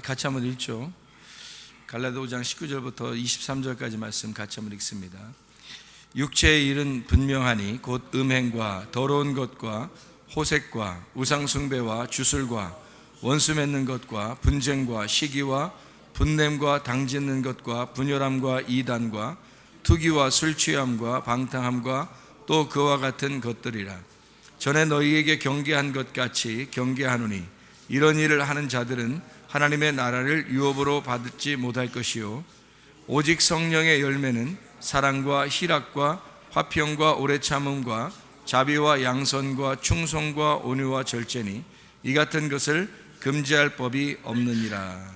같이 한번 읽죠. 갈라디아 5장 19절부터 23절까지 말씀 같이 한번 읽습니다. 육체의 일은 분명하니 곧 음행과 더러운 것과 호색과 우상숭배와 주술과 원수 맺는 것과 분쟁과 시기와 분냄과 당짓는 것과 분열함과 이단과 투기와 술취함과 방탕함과 또 그와 같은 것들이라. 전에 너희에게 경계한 것 같이 경계하노니 이런 일을 하는 자들은 하나님의 나라를 유업으로 받지 못할 것이요 오직 성령의 열매는 사랑과 희락과 화평과 오래 참음과 자비와 양선과 충성과 온유와 절제니 이 같은 것을 금지할 법이 없느니라.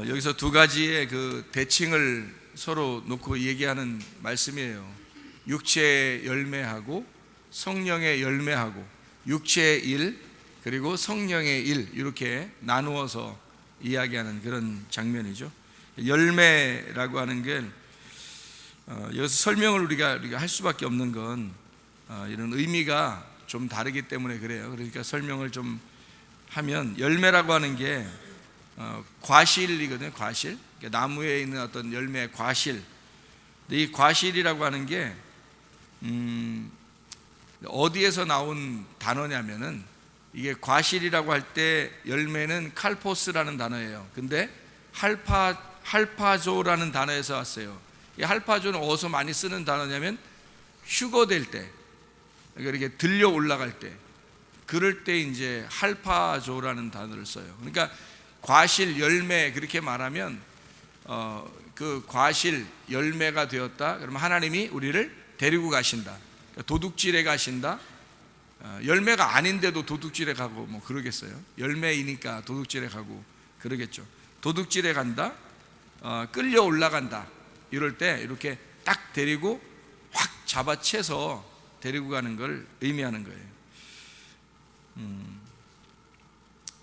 여기서 두 가지의 그 대칭을 서로 놓고 얘기하는 말씀이에요. 육체의 열매하고 성령의 열매하고 육체의 일 그리고 성령의 일 이렇게 나누어서 이야기하는 그런 장면이죠. 열매라고 하는 게 여기서 설명을 우리가 할 수밖에 없는 건 이런 의미가 좀 다르기 때문에 그래요. 그러니까 설명을 좀 하면 열매라고 하는 게 과실이거든요. 과실. 그러니까 나무에 있는 어떤 열매의 과실. 근데 이 과실이라고 하는 게 어디에서 나온 단어냐면은 이게 과실이라고 할 때 열매는 칼포스라는 단어예요. 근데 할파조라는 단어에서 왔어요. 이 할파조는 어디서 많이 쓰는 단어냐면 휴거될 때, 그러니까 이렇게 들려 올라갈 때, 그럴 때 이제 할파조라는 단어를 써요. 그러니까 과실, 열매 그렇게 말하면 그 과실, 열매가 되었다. 그러면 하나님이 우리를 데리고 가신다. 도둑질에 가신다. 열매가 아닌데도 도둑질에 가고 뭐 그러겠어요? 열매이니까 도둑질에 가고 그러겠죠. 도둑질에 간다, 끌려 올라간다. 이럴 때 이렇게 딱 데리고 확 잡아채서 데리고 가는 걸 의미하는 거예요.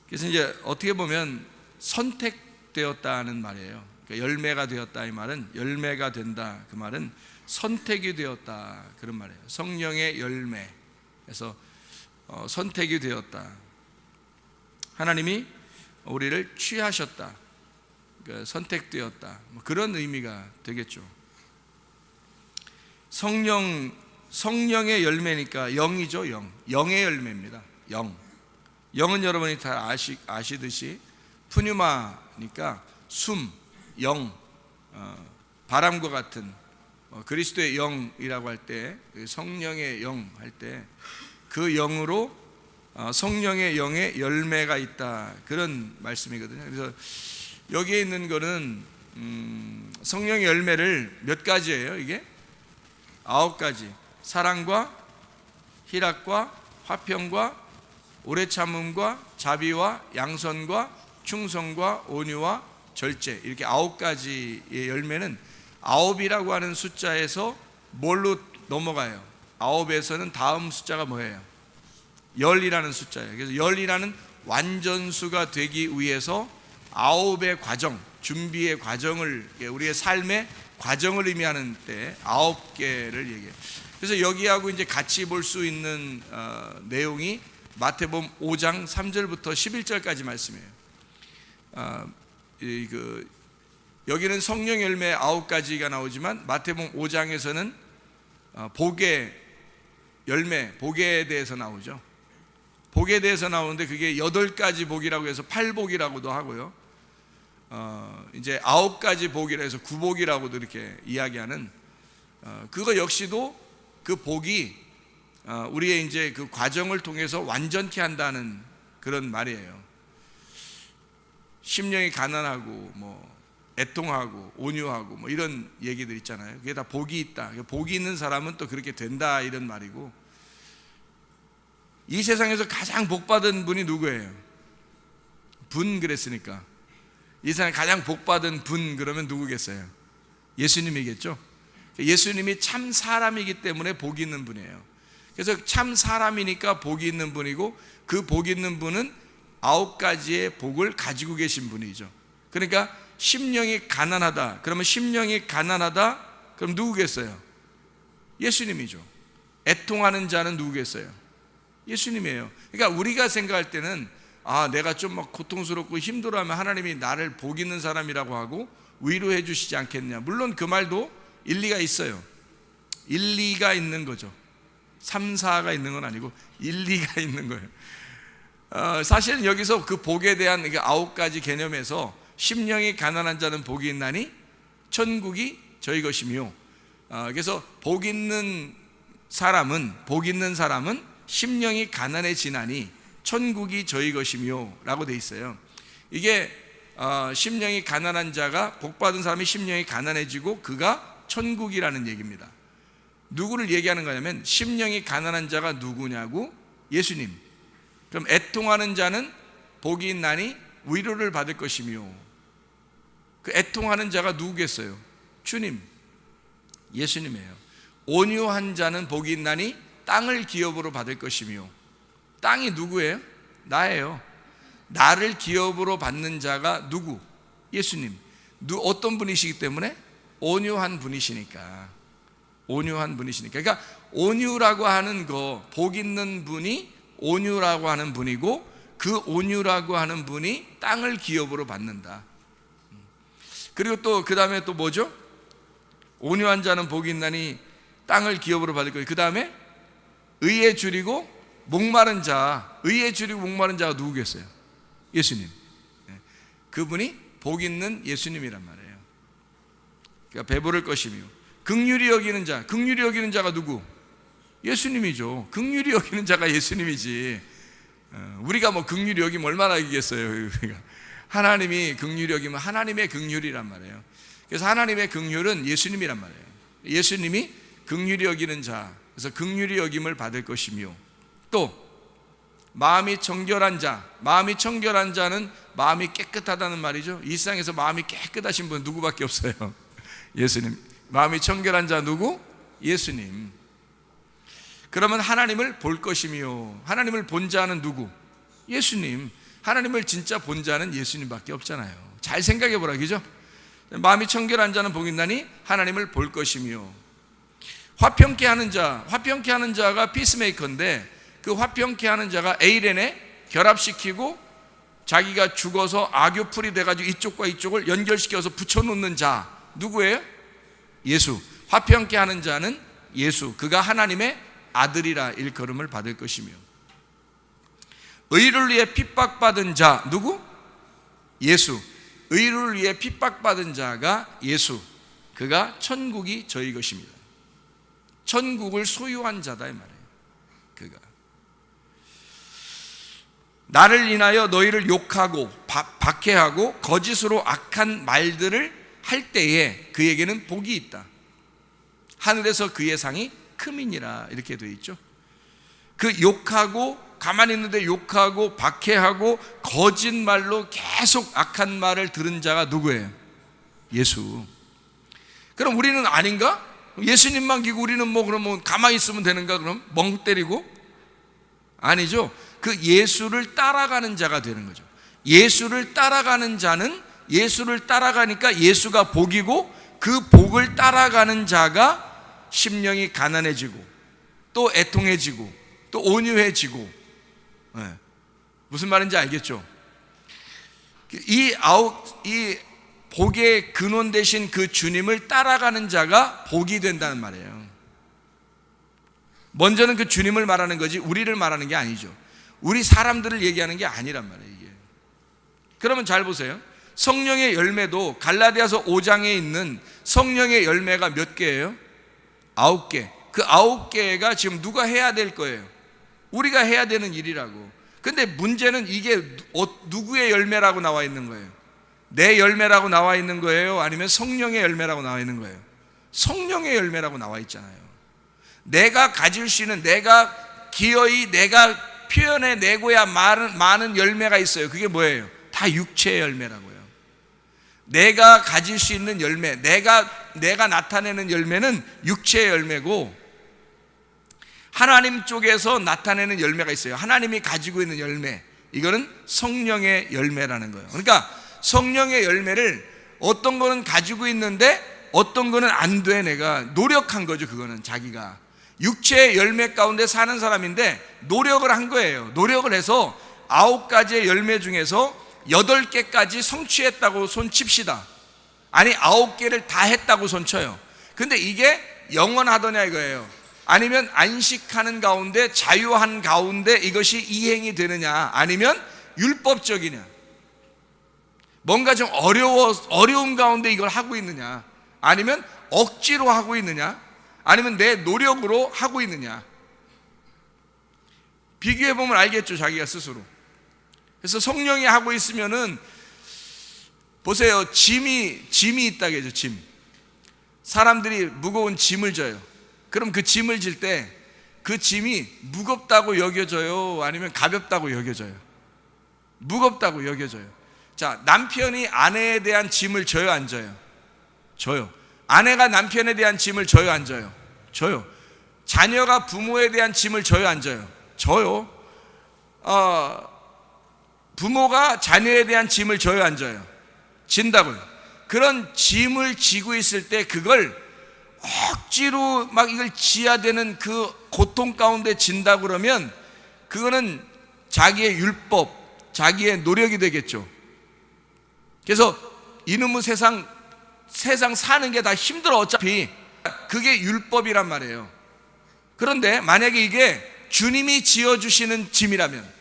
그래서 이제 어떻게 보면 선택되었다는 말이에요. 그러니까 열매가 되었다 이 말은 열매가 된다 그 말은 선택이 되었다 그런 말이에요. 성령의 열매. 그래서 선택이 되었다. 하나님이 우리를 취하셨다. 그러니까 선택되었다. 뭐 그런 의미가 되겠죠. 성령의 열매니까 영이죠. 영의 열매입니다. 영은 여러분이 다 아시듯이 푸뉴마니까 숨, 영, 바람과 같은 그리스도의 영이라고 할 때 성령의 영 할 때 그 영으로 성령의 영의 열매가 있다 그런 말씀이거든요. 그래서 여기에 있는 거는 성령의 열매를 몇 가지예요? 이게 9가지. 사랑과 희락과 화평과 오래 참음과 자비와 양선과 충성과 온유와 절제 이렇게 9가지의 열매는 9이라고 하는 숫자에서 뭘로 넘어가요? 9에서는 다음 숫자가 뭐예요? 열이라는 숫자예요. 그래서 열이라는 완전수가 되기 위해서 9의 과정, 준비의 과정을 우리의 삶의 과정을 의미하는 때 9개를 얘기해요. 그래서 여기하고 이제 같이 볼 수 있는 내용이 마태복음 5장 3절부터 11절까지 말씀이에요. 여기는 성령 열매 9가지가 나오지만 마태복음 5장에서는 복의 열매, 복에 대해서 나오죠. 복에 대해서 나오는데 그게 8가지 복이라고 해서 8복이라고도 하고요. 이제 9가지 복이라 해서 9복이라고도 이렇게 이야기하는 그거 역시도 그 복이 우리의 이제 그 과정을 통해서 완전케 한다는 그런 말이에요. 심령이 가난하고 뭐 애통하고 온유하고 뭐 이런 얘기들 있잖아요. 그게 다 복이 있다. 복이 있는 사람은 또 그렇게 된다 이런 말이고, 이 세상에서 가장 복받은 분이 누구예요? 분 그랬으니까 이 세상에 가장 복받은 분 그러면 누구겠어요? 예수님이겠죠. 예수님이 참 사람이기 때문에 복이 있는 분이에요. 그래서 참 사람이니까 복이 있는 분이고 그 복이 있는 분은 9가지의 복을 가지고 계신 분이죠. 그러니까 심령이 가난하다. 그러면 심령이 가난하다. 그럼 누구겠어요? 예수님이죠. 애통하는 자는 누구겠어요? 예수님이에요. 그러니까 우리가 생각할 때는 내가 좀 막 고통스럽고 힘들어하면 하나님이 나를 복 있는 사람이라고 하고 위로해 주시지 않겠냐. 물론 그 말도 일리가 있어요. 일리가 있는 거죠. 3, 4가 있는 건 아니고 일리가 있는 거예요. 사실은 여기서 그 복에 대한 9가지 개념에서 심령이 가난한 자는 복이 있나니 천국이 저희 것이며, 그래서 복 있는 사람은 심령이 가난해지나니 천국이 저희 것이며 라고 돼 있어요. 이게 심령이 가난한 자가, 복받은 사람이 심령이 가난해지고 그가 천국이라는 얘기입니다. 누구를 얘기하는 거냐면 심령이 가난한 자가 누구냐고, 예수님. 그럼 애통하는 자는 복이 있나니 위로를 받을 것이며, 그 애통하는 자가 누구겠어요? 주님, 예수님이에요. 온유한 자는 복이 있나니 땅을 기업으로 받을 것이며, 땅이 누구예요? 나예요. 나를 기업으로 받는 자가 누구? 예수님. 어떤 분이시기 때문에? 온유한 분이시니까. 그러니까 온유라고 하는 거, 복 있는 분이 온유라고 하는 분이고, 그 온유라고 하는 분이 땅을 기업으로 받는다. 그리고 또 그 다음에 또 뭐죠? 온유한 자는 복이 있나니 땅을 기업으로 받을 거예요. 그 다음에 의에 줄이고 목마른 자, 의에 줄이고 목마른 자가 누구겠어요? 예수님. 그분이 복 있는 예수님이란 말이에요. 그러니까 배부를 것이며, 긍휼히 여기는 자가 누구? 예수님이죠. 긍휼히 여기는 자가 예수님이지. 우리가 뭐 긍휼히 여기면 얼마나 이기겠어요. 하나님이 긍휼히 여기면 하나님의 긍휼이란 말이에요. 그래서 하나님의 긍휼은 예수님이란 말이에요. 예수님이 긍휼히 여기는 자, 그래서 긍휼히 여김을 받을 것이며, 또 마음이 청결한 자는 마음이 깨끗하다는 말이죠. 이 세상에서 마음이 깨끗하신 분은 누구밖에 없어요? 예수님. 마음이 청결한 자 누구? 예수님. 그러면 하나님을 볼 것이며, 하나님을 본 자는 누구? 예수님. 하나님을 진짜 본 자는 예수님밖에 없잖아요. 잘 생각해 보라, 그죠? 마음이 청결한 자는 복이 있나니 하나님을 볼 것이며, 화평케 하는 자가 피스메이커인데, 그 화평케 하는 자가 에이렌에 결합시키고 자기가 죽어서 악교풀이 돼가지고 이쪽과 이쪽을 연결시켜서 붙여놓는 자 누구예요? 예수. 화평케 하는 자는 예수, 그가 하나님의 아들이라 일컬음을 받을 것이며, 의를 위해 핍박받은 자 누구? 예수. 의를 위해 핍박받은 자가 예수, 그가 천국이 저희 것입니다. 천국을 소유한 자다 이 말이에요. 그가 나를 인하여 너희를 욕하고 박해하고 거짓으로 악한 말들을 할 때에 그에게는 복이 있다. 하늘에서 그의 상이 크미니라, 이렇게 되어 있죠. 그 욕하고, 가만히 있는데 욕하고 박해하고 거짓말로 계속 악한 말을 들은 자가 누구예요? 예수. 그럼 우리는 아닌가? 예수님만 기고 우리는 뭐 그러면 가만히 있으면 되는가? 그럼 멍 때리고? 아니죠. 그 예수를 따라가는 자가 되는 거죠. 예수를 따라가는 자는, 예수를 따라가니까 예수가 복이고, 그 복을 따라가는 자가 심령이 가난해지고 또 애통해지고 또 온유해지고. 무슨 말인지 알겠죠? 이 복의 근원 되신 그 주님을 따라가는 자가 복이 된다는 말이에요. 먼저는 그 주님을 말하는 거지 우리를 말하는 게 아니죠. 우리 사람들을 얘기하는 게 아니란 말이에요, 이게. 그러면 잘 보세요. 성령의 열매도 갈라디아서 5장에 있는 성령의 열매가 몇 개예요? 9개. 그 9개가 지금 누가 해야 될 거예요? 우리가 해야 되는 일이라고. 근데 문제는 이게 누구의 열매라고 나와 있는 거예요? 내 열매라고 나와 있는 거예요? 아니면 성령의 열매라고 나와 있는 거예요? 성령의 열매라고 나와 있잖아요. 내가 가질 수 있는, 내가 기어이 내가 표현해 내고야 많은 열매가 있어요. 그게 뭐예요? 다 육체의 열매라고요. 내가 가질 수 있는 열매, 내가 나타내는 열매는 육체의 열매고, 하나님 쪽에서 나타내는 열매가 있어요. 하나님이 가지고 있는 열매, 이거는 성령의 열매라는 거예요. 그러니까 성령의 열매를 어떤 거는 가지고 있는데 어떤 거는 안 돼. 내가 노력한 거죠. 그거는 자기가 육체의 열매 가운데 사는 사람인데 노력을 한 거예요. 노력을 해서 9가지의 열매 중에서 8개까지 성취했다고 손칩시다. 아니 9개를 다 했다고 손쳐요. 근데 이게 영원하더냐 이거예요. 아니면 안식하는 가운데, 자유한 가운데 이것이 이행이 되느냐, 아니면 율법적이냐, 뭔가 좀 어려운 가운데 이걸 하고 있느냐, 아니면 억지로 하고 있느냐, 아니면 내 노력으로 하고 있느냐. 비교해보면 알겠죠, 자기가 스스로. 그래서 성령이 하고 있으면은, 보세요, 짐이 있다겠죠. 짐. 사람들이 무거운 짐을 져요. 그럼 그 짐을 질 때 그 짐이 무겁다고 여겨져요, 아니면 가볍다고 여겨져요? 무겁다고 여겨져요. 자, 남편이 아내에 대한 짐을 져요, 안 져요? 져요. 아내가 남편에 대한 짐을 져요, 안 져요? 져요. 자녀가 부모에 대한 짐을 져요, 안 져요? 져요. 부모가 자녀에 대한 짐을 져요, 안 져요? 진다고요. 그런 짐을 지고 있을 때 그걸 억지로 막 이걸 지어야 되는 그 고통 가운데 진다 그러면 그거는 자기의 율법, 자기의 노력이 되겠죠. 그래서 이놈의 세상 사는 게 다 힘들어. 어차피 그게 율법이란 말이에요. 그런데 만약에 이게 주님이 지어주시는 짐이라면,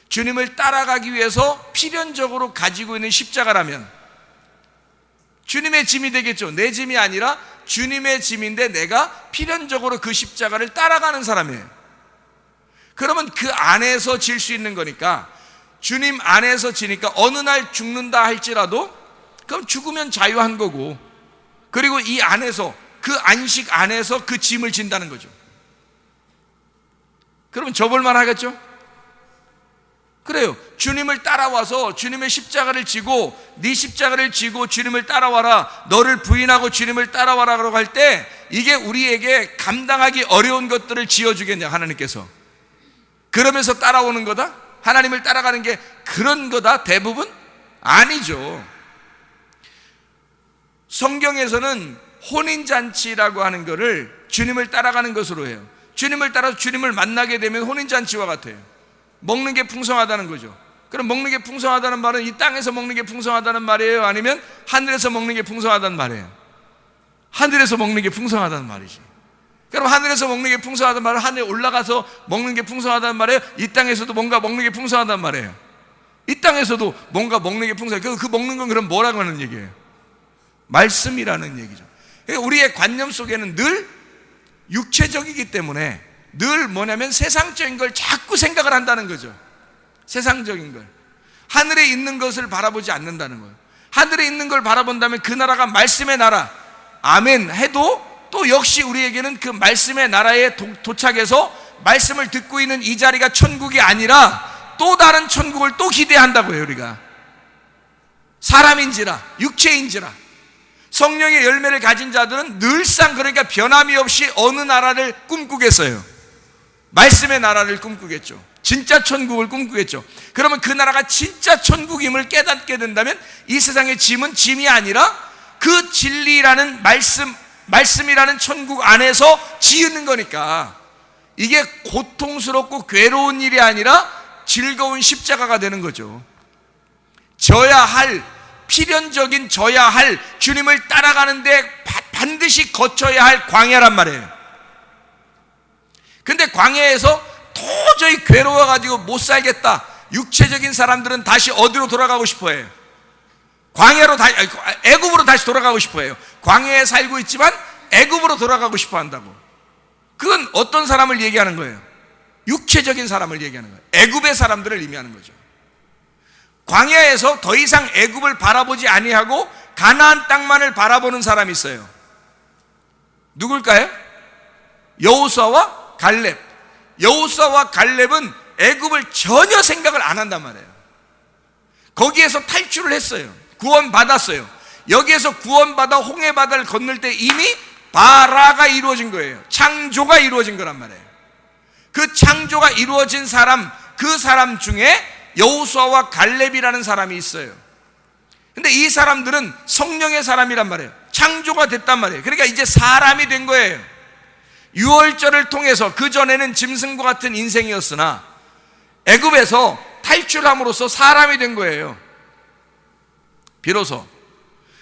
주님을 따라가기 위해서 필연적으로 가지고 있는 십자가라면 주님의 짐이 되겠죠. 내 짐이 아니라 주님의 짐인데 내가 필연적으로 그 십자가를 따라가는 사람이에요. 그러면 그 안에서 질 수 있는 거니까, 주님 안에서 지니까 어느 날 죽는다 할지라도 그럼 죽으면 자유한 거고, 그리고 이 안에서, 그 안식 안에서 그 짐을 진다는 거죠. 그러면 접을만 하겠죠? 그래요. 주님을 따라와서 주님의 십자가를 지고, 네 십자가를 지고 주님을 따라와라, 너를 부인하고 주님을 따라와라 라고 할 때 이게 우리에게 감당하기 어려운 것들을 지어주겠냐, 하나님께서. 그러면서 따라오는 거다? 하나님을 따라가는 게 그런 거다? 대부분? 아니죠. 성경에서는 혼인잔치라고 하는 거를 주님을 따라가는 것으로 해요. 주님을 따라서 주님을 만나게 되면 혼인잔치와 같아요. 먹는 게 풍성하다는 거죠. 그럼 먹는 게 풍성하다는 말은 이 땅에서 먹는 게 풍성하다는 말이에요, 아니면 하늘에서 먹는 게 풍성하다는 말이에요? 하늘에서 먹는 게 풍성하다는 말이지. 그럼 하늘에서 먹는 게 풍성하다는 말은 하늘에 올라가서 먹는 게 풍성하다는 말이에요? 이 땅에서도 뭔가 먹는 게 풍성하다는 말이에요? 이 땅에서도 뭔가 먹는 게 풍성해요. 그 먹는 건 그럼 뭐라고 하는 얘기예요? 말씀이라는 얘기죠. 그러니까 우리의 관념 속에는 늘 육체적이기 때문에 늘 뭐냐면 세상적인 걸 자꾸 생각을 한다는 거죠. 세상적인 걸. 하늘에 있는 것을 바라보지 않는다는 거예요. 하늘에 있는 걸 바라본다면 그 나라가 말씀의 나라, 아멘 해도 또 역시 우리에게는 그 말씀의 나라에 도착해서 말씀을 듣고 있는 이 자리가 천국이 아니라 또 다른 천국을 또 기대한다고요. 우리가 사람인지라 육체인지라. 성령의 열매를 가진 자들은 늘상, 그러니까 변함이 없이 어느 나라를 꿈꾸겠어요? 말씀의 나라를 꿈꾸겠죠. 진짜 천국을 꿈꾸겠죠. 그러면 그 나라가 진짜 천국임을 깨닫게 된다면 이 세상의 짐은 짐이 아니라 그 진리라는 말씀이라는 천국 안에서 지으는 거니까 이게 고통스럽고 괴로운 일이 아니라 즐거운 십자가가 되는 거죠. 필연적인 져야 할, 주님을 따라가는데 반드시 거쳐야 할 광야란 말이에요. 근데 광야에서 도저히 괴로워가지고 못 살겠다, 육체적인 사람들은 다시 어디로 돌아가고 싶어 해요? 애굽으로 다시 돌아가고 싶어 해요. 광야에 살고 있지만 애굽으로 돌아가고 싶어 한다고. 그건 어떤 사람을 얘기하는 거예요? 육체적인 사람을 얘기하는 거예요. 애굽의 사람들을 의미하는 거죠. 광야에서 더 이상 애굽을 바라보지 아니하고 가나안 땅만을 바라보는 사람이 있어요. 누굴까요? 여호수아와 갈렙. 여호수아와 갈렙은 애굽을 전혀 생각을 안 한단 말이에요. 거기에서 탈출을 했어요. 구원받았어요. 여기에서 구원받아 홍해바다를 건널 때 이미 바라가 이루어진 거예요. 창조가 이루어진 거란 말이에요. 그 창조가 이루어진 사람, 그 사람 중에 여호수아와 갈렙이라는 사람이 있어요. 근데 이 사람들은 성령의 사람이란 말이에요. 창조가 됐단 말이에요. 그러니까 이제 사람이 된 거예요. 유월절을 통해서, 그전에는 짐승과 같은 인생이었으나 애굽에서 탈출함으로써 사람이 된 거예요, 비로소.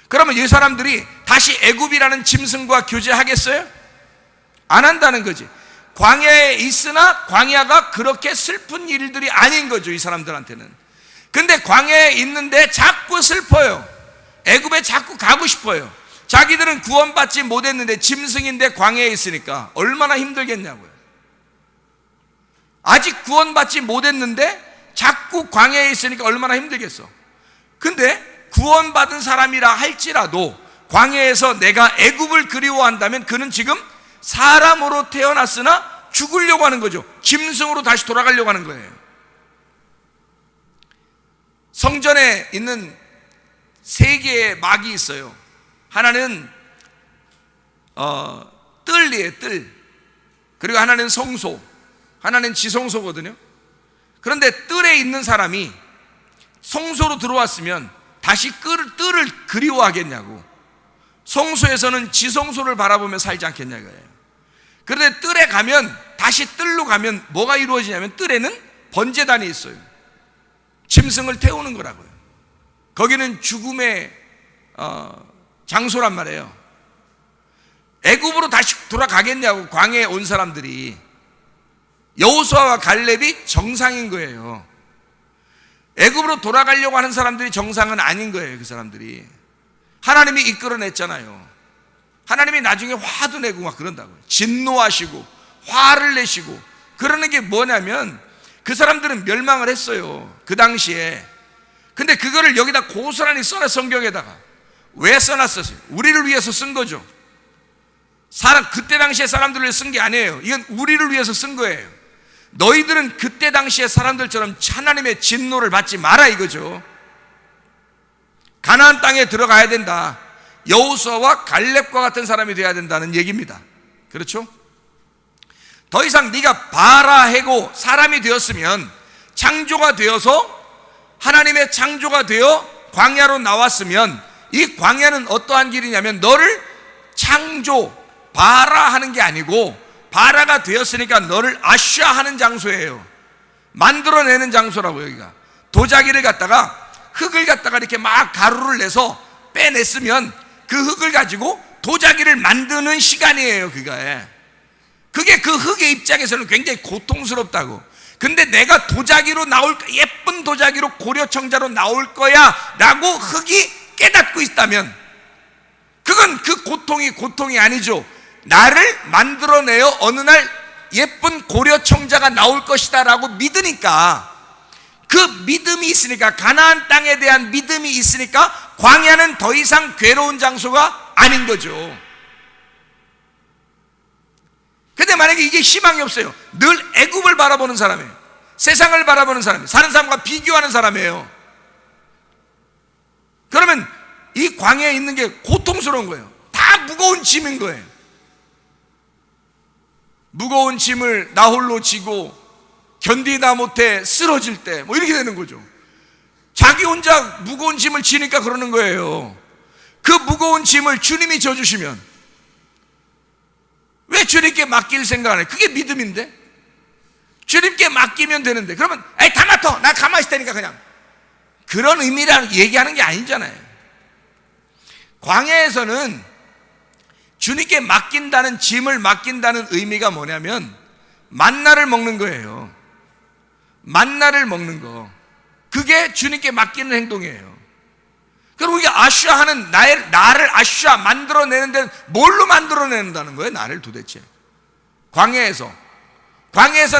그러면 이 사람들이 다시 애굽이라는 짐승과 교제하겠어요? 안 한다는 거지. 광야에 있으나 광야가 그렇게 슬픈 일들이 아닌 거죠, 이 사람들한테는. 근데 광야에 있는데 자꾸 슬퍼요. 애굽에 자꾸 가고 싶어요. 자기들은 구원받지 못했는데 짐승인데 광야에 있으니까 얼마나 힘들겠냐고요. 아직 구원받지 못했는데 자꾸 광야에 있으니까 얼마나 힘들겠어. 근데 구원받은 사람이라 할지라도 광야에서 내가 애굽을 그리워한다면 그는 지금 사람으로 태어났으나 죽으려고 하는 거죠. 짐승으로 다시 돌아가려고 하는 거예요. 성전에 있는 세 개의 막이 있어요. 하나는 뜰이에요, 뜰. 그리고 하나는 성소, 하나는 지성소거든요. 그런데 뜰에 있는 사람이 성소로 들어왔으면 다시 뜰을 그리워하겠냐고, 성소에서는 지성소를 바라보며 살지 않겠냐고요. 그런데 뜰에 가면, 다시 뜰로 가면 뭐가 이루어지냐면 뜰에는 번제단이 있어요. 짐승을 태우는 거라고요. 거기는 죽음의 장소란 말이에요. 애굽으로 다시 돌아가겠냐고, 광야에 온 사람들이. 여호수아와 갈렙이 정상인 거예요. 애굽으로 돌아가려고 하는 사람들이 정상은 아닌 거예요. 그 사람들이 하나님이 이끌어냈잖아요. 하나님이 나중에 화도 내고 막 그런다고요. 진노하시고 화를 내시고 그러는 게 뭐냐면, 그 사람들은 멸망을 했어요, 그 당시에. 근데 그거를 여기다 고스란히 써놔, 성경에다가. 왜 써놨었어요? 우리를 위해서 쓴 거죠. 그때 당시에 사람들을 위해서 쓴 게 아니에요. 이건 우리를 위해서 쓴 거예요. 너희들은 그때 당시에 사람들처럼 하나님의 진노를 받지 마라, 이거죠. 가나안 땅에 들어가야 된다. 여호수아와 갈렙과 같은 사람이 되어야 된다는 얘기입니다. 그렇죠? 더 이상 네가 바라해고 사람이 되었으면, 창조가 되어서 하나님의 창조가 되어 광야로 나왔으면, 이 광야는 어떠한 길이냐면 너를 창조, 바라하는 게 아니고 바라가 되었으니까 너를 아샤하는 장소예요. 만들어내는 장소라고. 여기가 도자기를 갖다가, 흙을 갖다가 이렇게 막 가루를 내서 빼냈으면 그 흙을 가지고 도자기를 만드는 시간이에요, 그게 그 흙의 입장에서는 굉장히 고통스럽다고. 근데 내가 도자기로 나올, 예쁜 도자기로 고려청자로 나올 거야 라고 흙이 깨닫고 있다면, 그건 그 고통이 아니죠. 나를 만들어내어 어느 날 예쁜 고려청자가 나올 것이다 라고 믿으니까, 그 믿음이 있으니까, 가나안 땅에 대한 믿음이 있으니까 광야는 더 이상 괴로운 장소가 아닌 거죠. 근데 만약에 이게 희망이 없어요. 늘 애굽을 바라보는 사람이에요. 세상을 바라보는 사람이에요. 사는 사람과 비교하는 사람이에요. 그러면 이 광야에 있는 게 고통스러운 거예요. 다 무거운 짐인 거예요. 무거운 짐을 나 홀로 지고 견디다 못해 쓰러질 때 뭐 이렇게 되는 거죠. 자기 혼자 무거운 짐을 지니까 그러는 거예요. 그 무거운 짐을 주님이 져주시면 왜 주님께 맡길 생각 안 해요? 그게 믿음인데. 주님께 맡기면 되는데, 그러면 에이 다 맡아, 나 가만히 있을 테니까, 그냥 그런 의미라는 얘기하는 게 아니잖아요. 광야에서는 주님께 맡긴다는, 짐을 맡긴다는 의미가 뭐냐면 만나를 먹는 거예요. 만나를 먹는 거, 그게 주님께 맡기는 행동이에요. 그럼 우리가 아슈아하는, 나를 아슈아 만들어내는 데는 뭘로 만들어낸다는 거예요? 나를 도대체 광야에서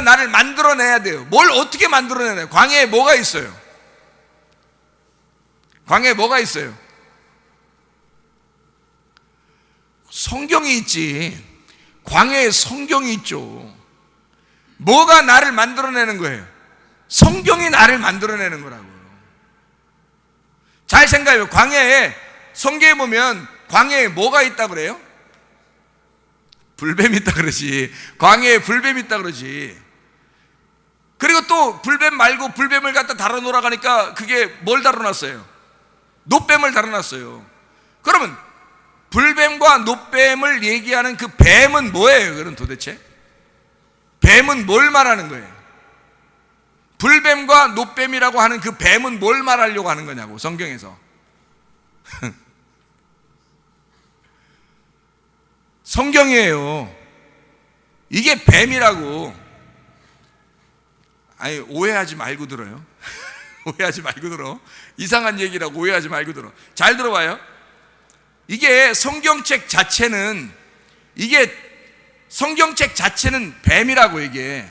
나를 만들어내야 돼요. 뭘 어떻게 만들어내나요? 광야에 뭐가 있어요? 광야에 뭐가 있어요? 성경이 있지. 광야에 성경이 있죠. 뭐가 나를 만들어내는 거예요? 성경이 나를 만들어내는 거라고요. 잘 생각해요. 광야에, 성경에 보면 광야에 뭐가 있다 그래요? 불뱀이 있다 그러지. 광야에 불뱀이 있다 그러지. 그리고 또 불뱀 말고 불뱀을 갖다 다뤄놓으라 가니까 그게 뭘 다뤄놨어요? 노뱀을 다뤄놨어요. 그러면 불뱀과 노뱀을 얘기하는 그 뱀은 뭐예요? 그럼 도대체 뱀은 뭘 말하는 거예요? 불뱀과 노뱀이라고 하는 그 뱀은 뭘 말하려고 하는 거냐고, 성경에서. 성경이에요. 이게 뱀이라고. 아니, 오해하지 말고 들어요. 오해하지 말고 들어. 이상한 얘기라고 오해하지 말고 들어. 잘 들어봐요. 이게 성경책 자체는 뱀이라고. 이게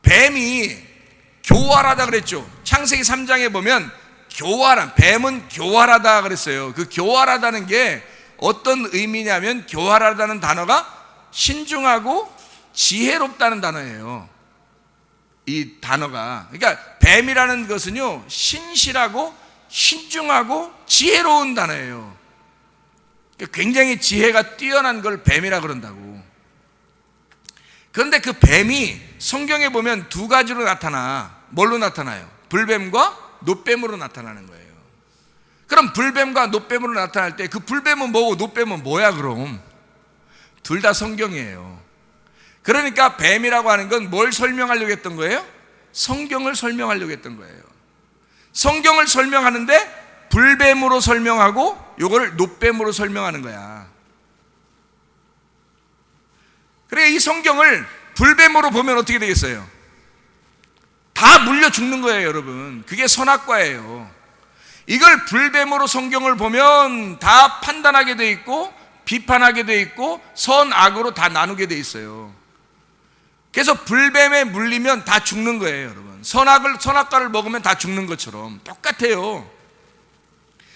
뱀이 교활하다 그랬죠. 창세기 3장에 보면 뱀은 교활하다 그랬어요. 그 교활하다는 게 어떤 의미냐면, 교활하다는 단어가 신중하고 지혜롭다는 단어예요. 이 단어가. 그러니까 뱀이라는 것은요, 신실하고 신중하고 지혜로운 단어예요. 굉장히 지혜가 뛰어난 걸 뱀이라 그런다고. 그런데 그 뱀이 성경에 보면 두 가지로 나타나. 뭘로 나타나요? 불뱀과 노뱀으로 나타나는 거예요. 그럼 불뱀과 노뱀으로 나타날 때 그 불뱀은 뭐고 노뱀은 뭐야? 그럼 둘 다 성경이에요. 그러니까 뱀이라고 하는 건 뭘 설명하려고 했던 거예요? 성경을 설명하려고 했던 거예요. 성경을 설명하는데 불뱀으로 설명하고 요거를 노뱀으로 설명하는 거야. 그러니까 이 성경을 불뱀으로 보면 어떻게 되겠어요? 다 물려 죽는 거예요, 여러분. 그게 선악과예요. 이걸 불뱀으로 성경을 보면 다 판단하게 돼 있고 비판하게 돼 있고 선악으로 다 나누게 돼 있어요. 그래서 불뱀에 물리면 다 죽는 거예요, 여러분. 선악과를 먹으면 다 죽는 것처럼 똑같아요.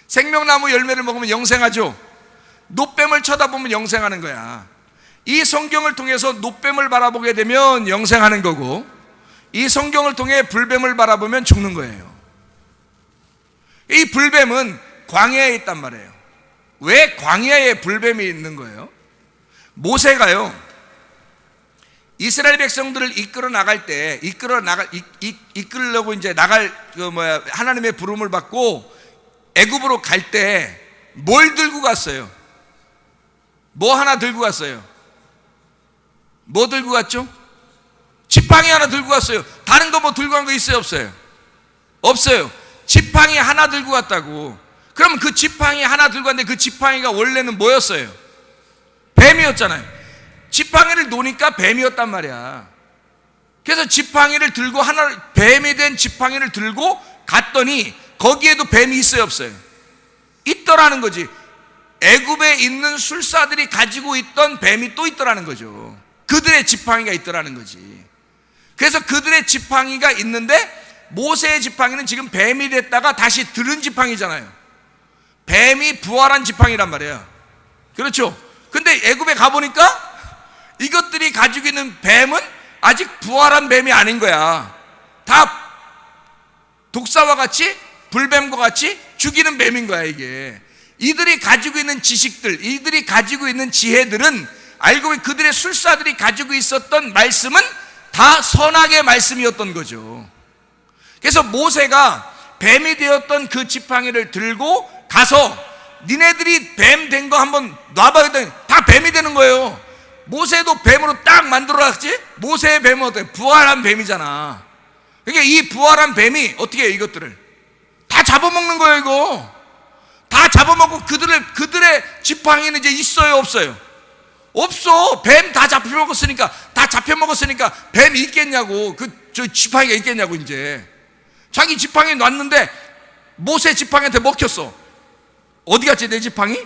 생명나무 열매를 먹으면 영생하죠. 노뱀을 쳐다보면 영생하는 거야. 이 성경을 통해서 노뱀을 바라보게 되면 영생하는 거고, 이 성경을 통해 불뱀을 바라보면 죽는 거예요. 이 불뱀은 광야에 있단 말이에요. 왜 광야에 불뱀이 있는 거예요? 모세가요, 이스라엘 백성들을 이끌으려고 이제 나갈 하나님의 부름을 받고 애굽으로 갈 때 뭘 들고 갔어요? 뭐 하나 들고 갔어요? 뭐 들고 갔죠? 지팡이 하나 들고 갔어요. 다른 거 뭐 들고 간 거 있어요, 없어요? 없어요. 지팡이 하나 들고 갔다고. 그럼 그 지팡이 하나 들고 갔는데 그 지팡이가 원래는 뭐였어요? 뱀이었잖아요. 지팡이를 놓으니까 뱀이었단 말이야. 그래서 지팡이를 들고 뱀이 된 지팡이를 들고 갔더니 거기에도 뱀이 있어요, 없어요? 있더라는 거지. 애굽에 있는 술사들이 가지고 있던 뱀이 또 있더라는 거죠. 그들의 지팡이가 있더라는 거지. 그래서 그들의 지팡이가 있는데 모세의 지팡이는 지금 뱀이 됐다가 다시 들은 지팡이잖아요. 뱀이 부활한 지팡이란 말이에요. 그렇죠? 근데 애굽에 가보니까 이것들이 가지고 있는 뱀은 아직 부활한 뱀이 아닌 거야. 다 독사와 같이, 불뱀과 같이 죽이는 뱀인 거야, 이게. 이들이 가지고 있는 지식들, 이들이 가지고 있는 지혜들은 알고 보니 그들의 술사들이 가지고 있었던 말씀은 다 선악의 말씀이었던 거죠. 그래서 모세가 뱀이 되었던 그 지팡이를 들고 가서 니네들이 뱀 된 거 한번 놔봐야 돼. 다 뱀이 되는 거예요. 모세도 뱀으로 딱 만들어놨지? 모세의 뱀은 어때? 부활한 뱀이잖아. 그러니까 이 부활한 뱀이 어떻게 해요? 이것들을 다 잡아먹는 거예요, 이거. 다 잡아먹고 그들의 지팡이는 이제 있어요, 없어요? 없어. 뱀 다 잡혀먹었으니까, 뱀이 있겠냐고. 저 지팡이가 있겠냐고. 이제 자기 지팡이 놨는데 모세 지팡이한테 먹혔어. 어디 갔지, 내 지팡이?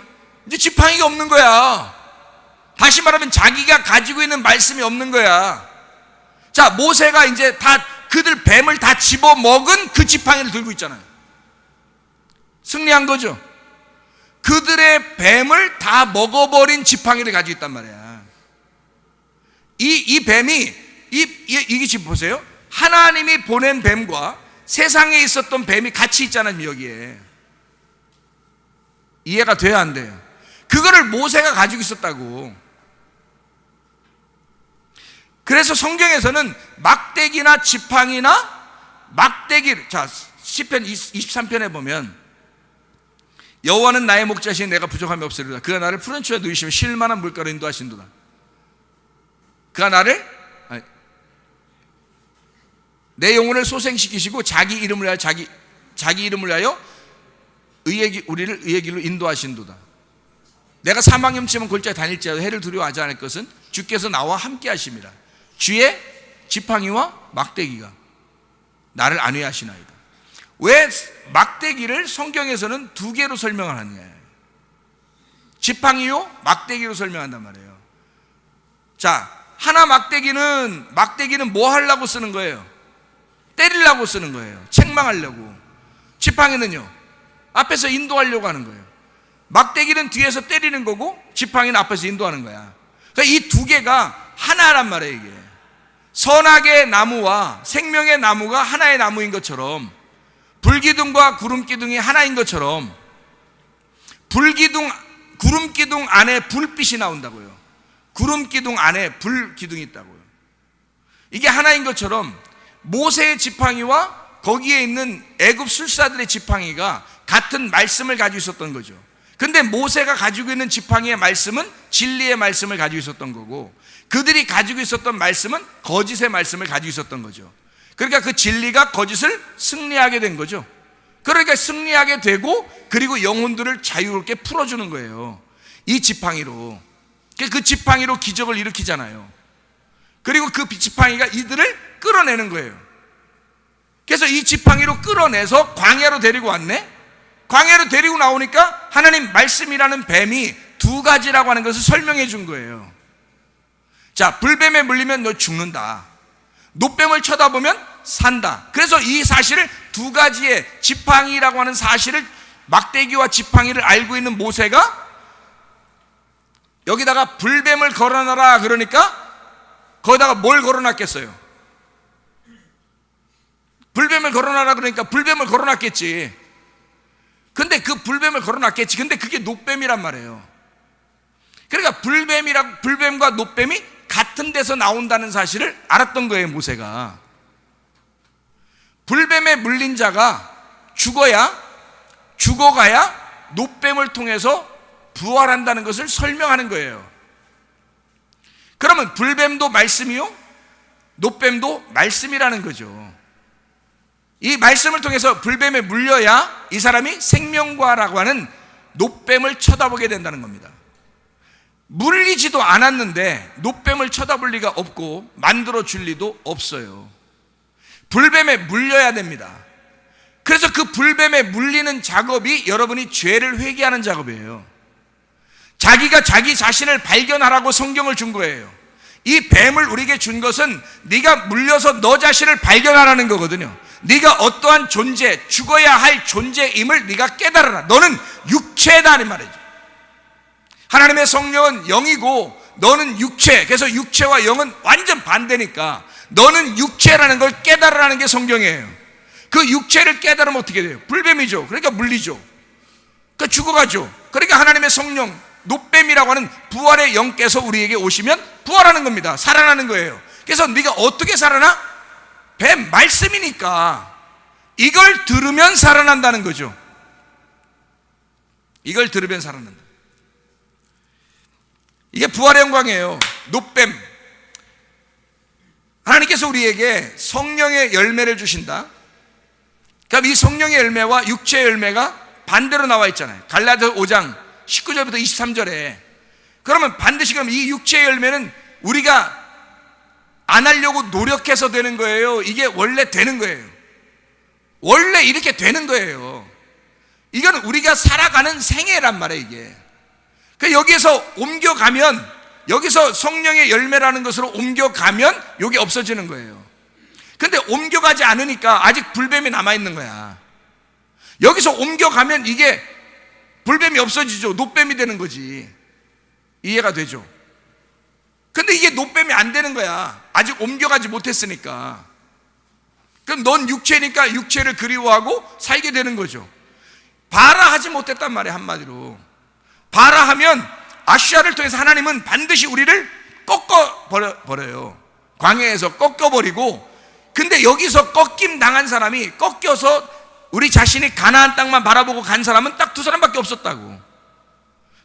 이제 지팡이가 없는 거야. 다시 말하면 자기가 가지고 있는 말씀이 없는 거야. 자, 모세가 이제 다 그들 뱀을 다 집어먹은 그 지팡이를 들고 있잖아요. 승리한 거죠. 그들의 뱀을 다 먹어버린 지팡이를 가지고 있단 말이야. 이 뱀이, 이게 지금 보세요. 하나님이 보낸 뱀과 세상에 있었던 뱀이 같이 있잖아요, 여기에. 이해가 돼야 안 돼요? 그거를 모세가 가지고 있었다고. 그래서 성경에서는 막대기나 지팡이나 자, 시편 23편에 보면 여호와는 나의 목자시니 내가 부족함이 없으리로다. 그가 나를 푸른 추에 누이시며 쉴 만한 물가로 인도하신도다. 그가 나를 내 영혼을 소생시키시고 자기 이름을 위하여 자기 이름을 위하여 우리를 의의 길로 인도하신도다. 내가 사망염치면 골짜기 다닐지라도 해를 두려워하지 않을 것은 주께서 나와 함께 하심이라. 주의 지팡이와 막대기가 나를 안위하시나이다. 왜 막대기를 성경에서는 두 개로 설명을 하느냐? 지팡이요 막대기로 설명한단 말이에요. 자, 하나 막대기는 뭐 하려고 쓰는 거예요? 때리려고 쓰는 거예요. 책망하려고. 지팡이는요 앞에서 인도하려고 하는 거예요. 막대기는 뒤에서 때리는 거고 지팡이는 앞에서 인도하는 거야. 그러니까 이 두 개가 하나란 말이에요. 이게 선악의 나무와 생명의 나무가 하나의 나무인 것처럼, 불기둥과 구름기둥이 하나인 것처럼, 구름기둥 안에 불빛이 나온다고요. 구름기둥 안에 불기둥이 있다고요. 이게 하나인 것처럼 모세의 지팡이와 거기에 있는 애굽 술사들의 지팡이가 같은 말씀을 가지고 있었던 거죠. 근데 모세가 가지고 있는 지팡이의 말씀은 진리의 말씀을 가지고 있었던 거고, 그들이 가지고 있었던 말씀은 거짓의 말씀을 가지고 있었던 거죠. 그러니까 그 진리가 거짓을 승리하게 된 거죠. 그러니까 승리하게 되고, 그리고 영혼들을 자유롭게 풀어주는 거예요. 이 지팡이로. 그 지팡이로 기적을 일으키잖아요. 그리고 그 지팡이가 이들을 끌어내는 거예요. 그래서 이 지팡이로 끌어내서 광야로 데리고 왔네. 광야로 데리고 나오니까 하나님 말씀이라는 뱀이 두 가지라고 하는 것을 설명해 준 거예요. 자, 불뱀에 물리면 너 죽는다. 노뱀을 쳐다보면 산다. 그래서 이 사실을, 두 가지의 지팡이라고 하는 사실을, 막대기와 지팡이를 알고 있는 모세가 여기다가 불뱀을 걸어놔라 그러니까 거기다가 뭘 걸어놨겠어요? 불뱀을 걸어놔라 그러니까 불뱀을 걸어놨겠지. 근데 그 불뱀을 걸어놨겠지. 근데 그게 노뱀이란 말이에요. 그러니까 불뱀과 노뱀이 같은 데서 나온다는 사실을 알았던 거예요, 모세가. 불뱀에 물린 자가 죽어가야 노뱀을 통해서 부활한다는 것을 설명하는 거예요. 그러면 불뱀도 말씀이요, 노뱀도 말씀이라는 거죠. 이 말씀을 통해서 불뱀에 물려야 이 사람이 생명과라고 하는 노뱀을 쳐다보게 된다는 겁니다. 물리지도 않았는데 노뱀을 쳐다볼 리가 없고 만들어 줄 리도 없어요. 불뱀에 물려야 됩니다. 그래서 그 불뱀에 물리는 작업이 여러분이 죄를 회개하는 작업이에요. 자기가 자기 자신을 발견하라고 성경을 준 거예요. 이 뱀을 우리에게 준 것은 네가 물려서 너 자신을 발견하라는 거거든요. 네가 어떠한 존재, 죽어야 할 존재임을 네가 깨달아라. 너는 육체다 이 말이죠. 하나님의 성령은 영이고 너는 육체. 그래서 육체와 영은 완전 반대니까 너는 육체라는 걸 깨달으라는 게 성경이에요. 그 육체를 깨달으면 어떻게 돼요? 불뱀이죠. 그러니까 물리죠. 그러니까 죽어가죠. 그러니까 하나님의 성령, 노뱀이라고 하는 부활의 영께서 우리에게 오시면 부활하는 겁니다. 살아나는 거예요. 그래서 네가 어떻게 살아나? 뱀 말씀이니까 이걸 들으면 살아난다는 거죠. 이걸 들으면 살아난다. 이게 부활의 영광이에요. 노뱀. 하나님께서 우리에게 성령의 열매를 주신다. 그럼 이 성령의 열매와 육체의 열매가 반대로 나와 있잖아요. 갈라디아 5장 19절부터 23절에. 그러면 반드시 그럼 이 육체의 열매는 우리가 안 하려고 노력해서 되는 거예요? 이게 원래 되는 거예요. 원래 이렇게 되는 거예요. 이건 우리가 살아가는 생애란 말이에요, 이게. 여기에서 옮겨가면, 여기서 성령의 열매라는 것으로 옮겨가면 이게 없어지는 거예요. 근데 옮겨가지 않으니까 아직 불뱀이 남아있는 거야. 여기서 옮겨가면 이게 불뱀이 없어지죠. 노뱀이 되는 거지. 이해가 되죠? 근데 이게 노뱀이 안 되는 거야. 아직 옮겨가지 못했으니까. 그럼 넌 육체니까 육체를 그리워하고 살게 되는 거죠. 바라 하지 못했단 말이야, 한마디로. 바라 하면 아시아를 통해서 하나님은 반드시 우리를 꺾어버려요. 광야에서 꺾어버리고. 근데 여기서 꺾임 당한 사람이 꺾여서 우리 자신이 가나안 땅만 바라보고 간 사람은 딱 두 사람밖에 없었다고.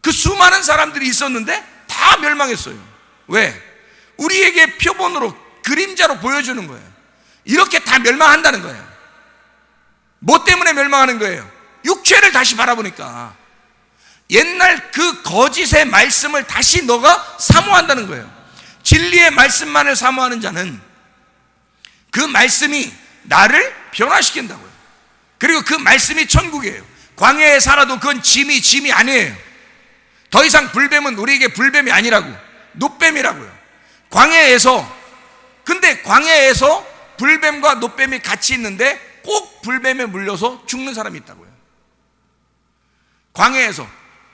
그 수많은 사람들이 있었는데 다 멸망했어요. 왜? 우리에게 표본으로, 그림자로 보여주는 거예요. 이렇게 다 멸망한다는 거예요. 뭐 때문에 멸망하는 거예요? 육체를 다시 바라보니까. 옛날 그 거짓의 말씀을 다시 너가 사모한다는 거예요. 진리의 말씀만을 사모하는 자는 그 말씀이 나를 변화시킨다고요. 그리고 그 말씀이 천국이에요. 광야에 살아도 그건 짐이 아니에요. 더 이상 불뱀은 우리에게 불뱀이 아니라고, 놋뱀이라고요. 근데 광야에서 불뱀과 놋뱀이 같이 있는데 꼭 불뱀에 물려서 죽는 사람이 있다고요. 광야에서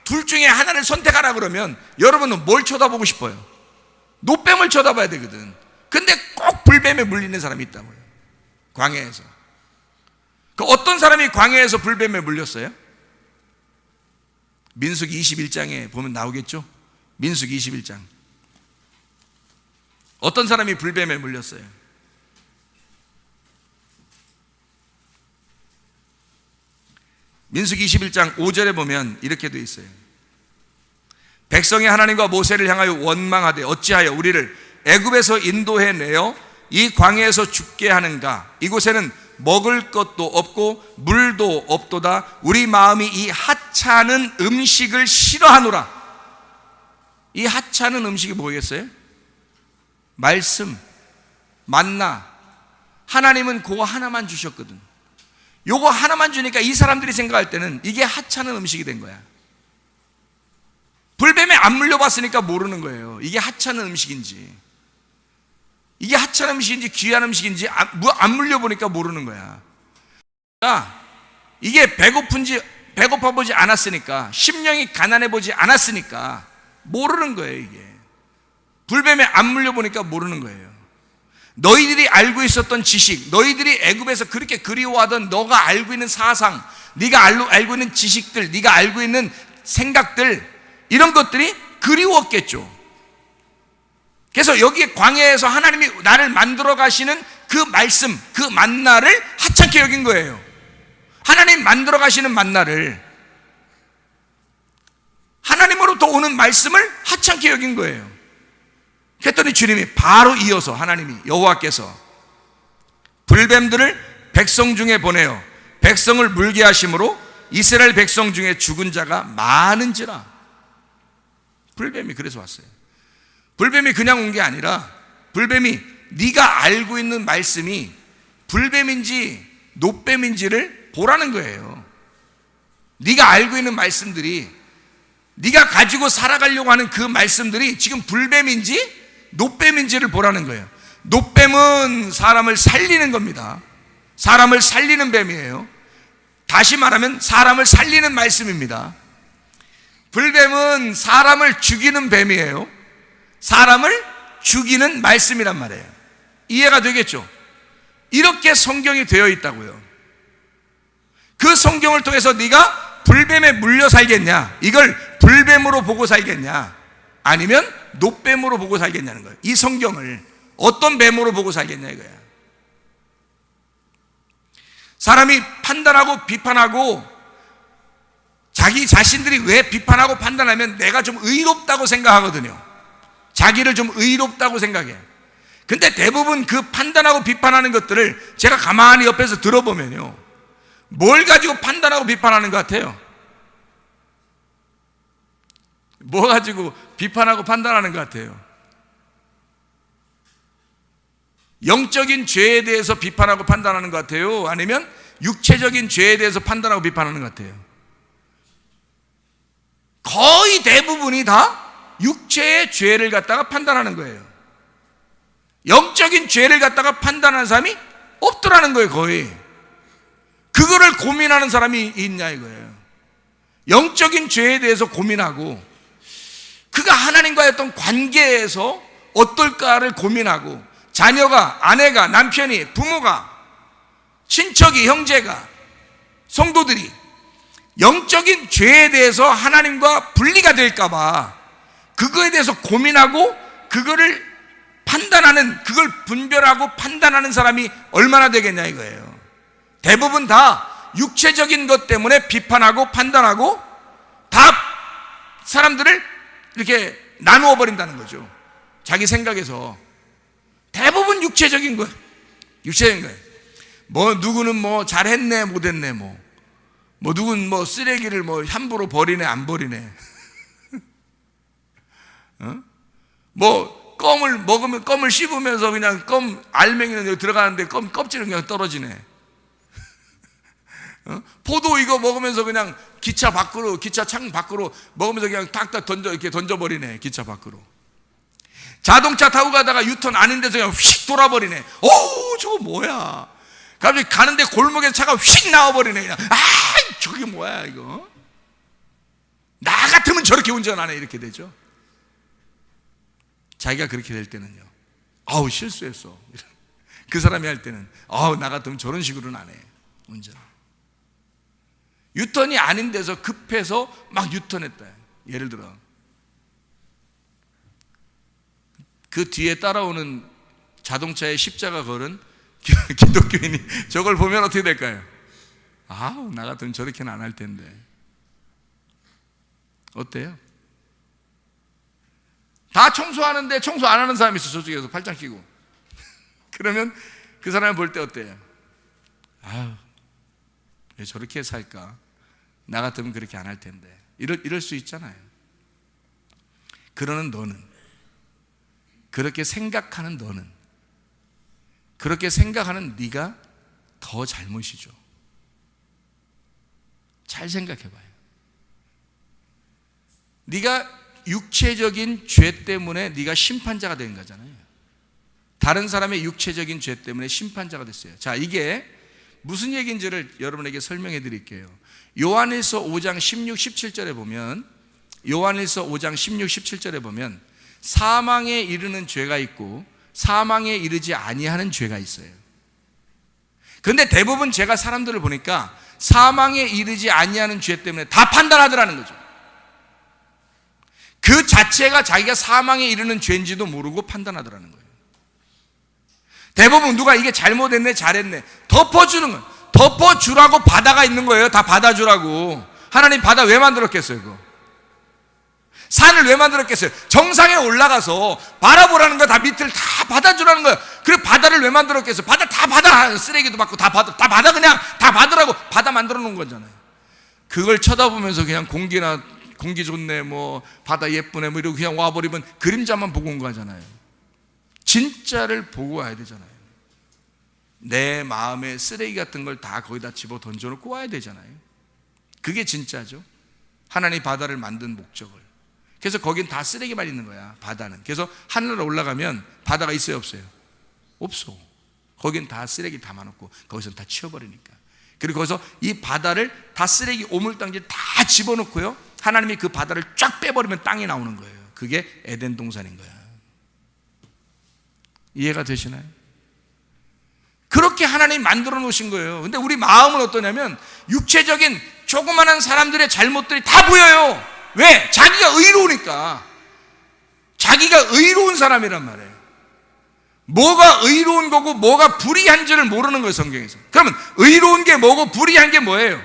둘 중에 하나를 선택하라 그러면 여러분은 뭘 쳐다보고 싶어요? 놋뱀을 쳐다봐야 되거든. 근데 꼭 불뱀에 물리는 사람이 있다고요. 광야에서. 그 어떤 사람이 광야에서 불뱀에 물렸어요? 민수기 21장에 보면 나오겠죠? 민수기 21장. 어떤 사람이 불뱀에 물렸어요? 민수기 21장 5절에 보면 이렇게 되어 있어요. 백성이 하나님과 모세를 향하여 원망하되 어찌하여 우리를 애굽에서 인도해내어 이 광야에서 죽게 하는가? 이곳에는 먹을 것도 없고 물도 없도다. 우리 마음이 이 하찮은 음식을 싫어하노라. 이 하찮은 음식이 뭐겠어요? 말씀, 만나. 하나님은 그거 하나만 주셨거든. 요거 하나만 주니까 이 사람들이 생각할 때는 이게 하찮은 음식이 된 거야. 불뱀에 안 물려봤으니까 모르는 거예요. 이게 하찮은 음식인지, 이게 하찮은 음식인지 귀한 음식인지 안 물려보니까 모르는 거야. 이게 배고파 보지 않았으니까, 심령이 가난해 보지 않았으니까 모르는 거예요. 이게 불뱀에 안 물려보니까 모르는 거예요. 너희들이 알고 있었던 지식, 너희들이 애굽에서 그렇게 그리워하던 너가 알고 있는 사상, 네가 알고 있는 지식들, 네가 알고 있는 생각들, 이런 것들이 그리웠겠죠. 그래서 여기에 광야에서 하나님이 나를 만들어 가시는 그 말씀, 그 만나를 하찮게 여긴 거예요. 하나님 만들어 가시는 만나를, 하나님으로부터 오는 말씀을 하찮게 여긴 거예요. 그랬더니 주님이 바로 이어서, 하나님이, 여호와께서 불뱀들을 백성 중에 보내어 백성을 물게 하심으로 이스라엘 백성 중에 죽은 자가 많은지라. 불뱀이 그래서 왔어요. 불뱀이 그냥 온 게 아니라, 불뱀이 네가 알고 있는 말씀이 불뱀인지 놋뱀인지를 보라는 거예요. 네가 알고 있는 말씀들이, 네가 가지고 살아가려고 하는 그 말씀들이 지금 불뱀인지 놋뱀인지를 보라는 거예요. 놋뱀은 사람을 살리는 겁니다. 사람을 살리는 뱀이에요. 다시 말하면 사람을 살리는 말씀입니다. 불뱀은 사람을 죽이는 뱀이에요. 사람을 죽이는 말씀이란 말이에요. 이해가 되겠죠? 이렇게 성경이 되어 있다고요. 그 성경을 통해서 네가 불뱀에 물려 살겠냐, 이걸 불뱀으로 보고 살겠냐, 아니면 놋뱀으로 보고 살겠냐는 거예요. 이 성경을 어떤 뱀으로 보고 살겠냐 이거야. 사람이 판단하고 비판하고, 자기 자신들이 왜 비판하고 판단하면 내가 좀 의롭다고 생각하거든요. 자기를 좀 의롭다고 생각해. 근데 대부분 그 판단하고 비판하는 것들을 제가 가만히 옆에서 들어보면요, 뭘 가지고 판단하고 비판하는 것 같아요? 뭐 가지고 비판하고 판단하는 것 같아요? 영적인 죄에 대해서 비판하고 판단하는 것 같아요? 아니면 육체적인 죄에 대해서 판단하고 비판하는 것 같아요? 거의 대부분이 다 육체의 죄를 갖다가 판단하는 거예요. 영적인 죄를 갖다가 판단하는 사람이 없더라는 거예요. 거의. 그거를 고민하는 사람이 있냐 이거예요. 영적인 죄에 대해서 고민하고, 그가 하나님과의 어떤 관계에서 어떨까를 고민하고, 자녀가, 아내가, 남편이, 부모가, 친척이, 형제가, 성도들이 영적인 죄에 대해서 하나님과 분리가 될까봐 그거에 대해서 고민하고, 그거를 판단하는, 그걸 분별하고 판단하는 사람이 얼마나 되겠냐 이거예요. 대부분 다 육체적인 것 때문에 비판하고 판단하고 다 사람들을 이렇게 나누어 버린다는 거죠. 자기 생각에서 대부분 육체적인 거예요. 육체적인 거예요. 뭐 누구는 뭐 잘했네 못했네, 뭐 누구는 뭐 쓰레기를 뭐 함부로 버리네 안 버리네, 뭐 껌을 먹으면 껌을 씹으면서 그냥 껌 알맹이는 여기 들어가는데 껌 껍질은 그냥 떨어지네. 포도 이거 먹으면서 그냥 기차 밖으로, 기차 창 밖으로 먹으면서 그냥 탁탁 이렇게 던져버리네, 기차 밖으로. 자동차 타고 가다가 유턴 아닌 데서 그냥 휙 돌아버리네. 오, 저거 뭐야? 갑자기 가는데 골목에 차가 휙 나와버리네. 그냥. 아, 저게 뭐야 이거? 나 같으면 저렇게 운전 안 해, 이렇게 되죠. 자기가 그렇게 될 때는요, 아우 실수했어. 그 사람이 할 때는 아우 나 같으면 저런 식으로는 안 해, 운전. 유턴이 아닌 데서 급해서 막 유턴했다. 예를 들어 그 뒤에 따라오는 자동차에 십자가 걸은 기독교인이 저걸 보면 어떻게 될까요? 아우 나 같으면 저렇게는 안 할 텐데. 어때요? 다 청소하는데 청소 안 하는 사람이 있어, 저쪽에서 팔짱 끼고. 그러면 그 사람을 볼 때 어때요? 아유 왜 저렇게 살까? 나 같으면 그렇게 안 할 텐데. 이럴 수 있잖아요. 그러는 너는, 그렇게 생각하는 너는, 그렇게 생각하는 네가 더 잘못이죠. 잘 생각해 봐요. 네가 육체적인 죄 때문에 네가 심판자가 된 거잖아요. 다른 사람의 육체적인 죄 때문에 심판자가 됐어요. 자, 이게 무슨 얘기인지를 여러분에게 설명해 드릴게요. 요한일서 5장 16, 17절에 보면, 요한일서 5장 16, 17절에 보면 사망에 이르는 죄가 있고 사망에 이르지 아니하는 죄가 있어요. 그런데 대부분 제가 사람들을 보니까 사망에 이르지 아니하는 죄 때문에 다 판단하더라는 거죠. 그 자체가 자기가 사망에 이르는 죄인지도 모르고 판단하더라는 거예요. 대부분 누가 이게 잘못했네 잘했네 덮어주는 거예요. 덮어주라고 바다가 있는 거예요. 다 받아주라고. 하나님 바다 왜 만들었겠어요? 그거 산을 왜 만들었겠어요? 정상에 올라가서 바라보라는 거야. 다 밑을 다 받아주라는 거야. 그래 바다를 왜 만들었겠어요? 바다 다 받아. 쓰레기도 받고 다 받아 그냥 다 받으라고 바다 만들어 놓은 거잖아요. 그걸 쳐다보면서 그냥 공기 좋네, 뭐 바다 예쁘네, 뭐 이러고 그냥 와버리면 그림자만 보고 온 거잖아요. 진짜를 보고 와야 되잖아요. 내 마음에 쓰레기 같은 걸 다 거기다 집어 던져놓고 와야 되잖아요. 그게 진짜죠. 하나님 바다를 만든 목적을. 그래서 거긴 다 쓰레기만 있는 거야, 바다는. 그래서 하늘로 올라가면 바다가 있어요, 없어요? 없어. 거긴 다 쓰레기 담아놓고 거기서 다 치워버리니까. 그리고 거기서 이 바다를 다 쓰레기 오물당질 다 집어넣고요, 하나님이 그 바다를 쫙 빼버리면 땅이 나오는 거예요. 그게 에덴 동산인 거야. 이해가 되시나요? 그렇게 하나님이 만들어 놓으신 거예요. 근데 우리 마음은 어떠냐면 육체적인 조그만한 사람들의 잘못들이 다 보여요. 왜? 자기가 의로우니까. 자기가 의로운 사람이란 말이에요. 뭐가 의로운 거고 뭐가 불의한지를 모르는 거예요, 성경에서. 그러면 의로운 게 뭐고 불의한 게 뭐예요?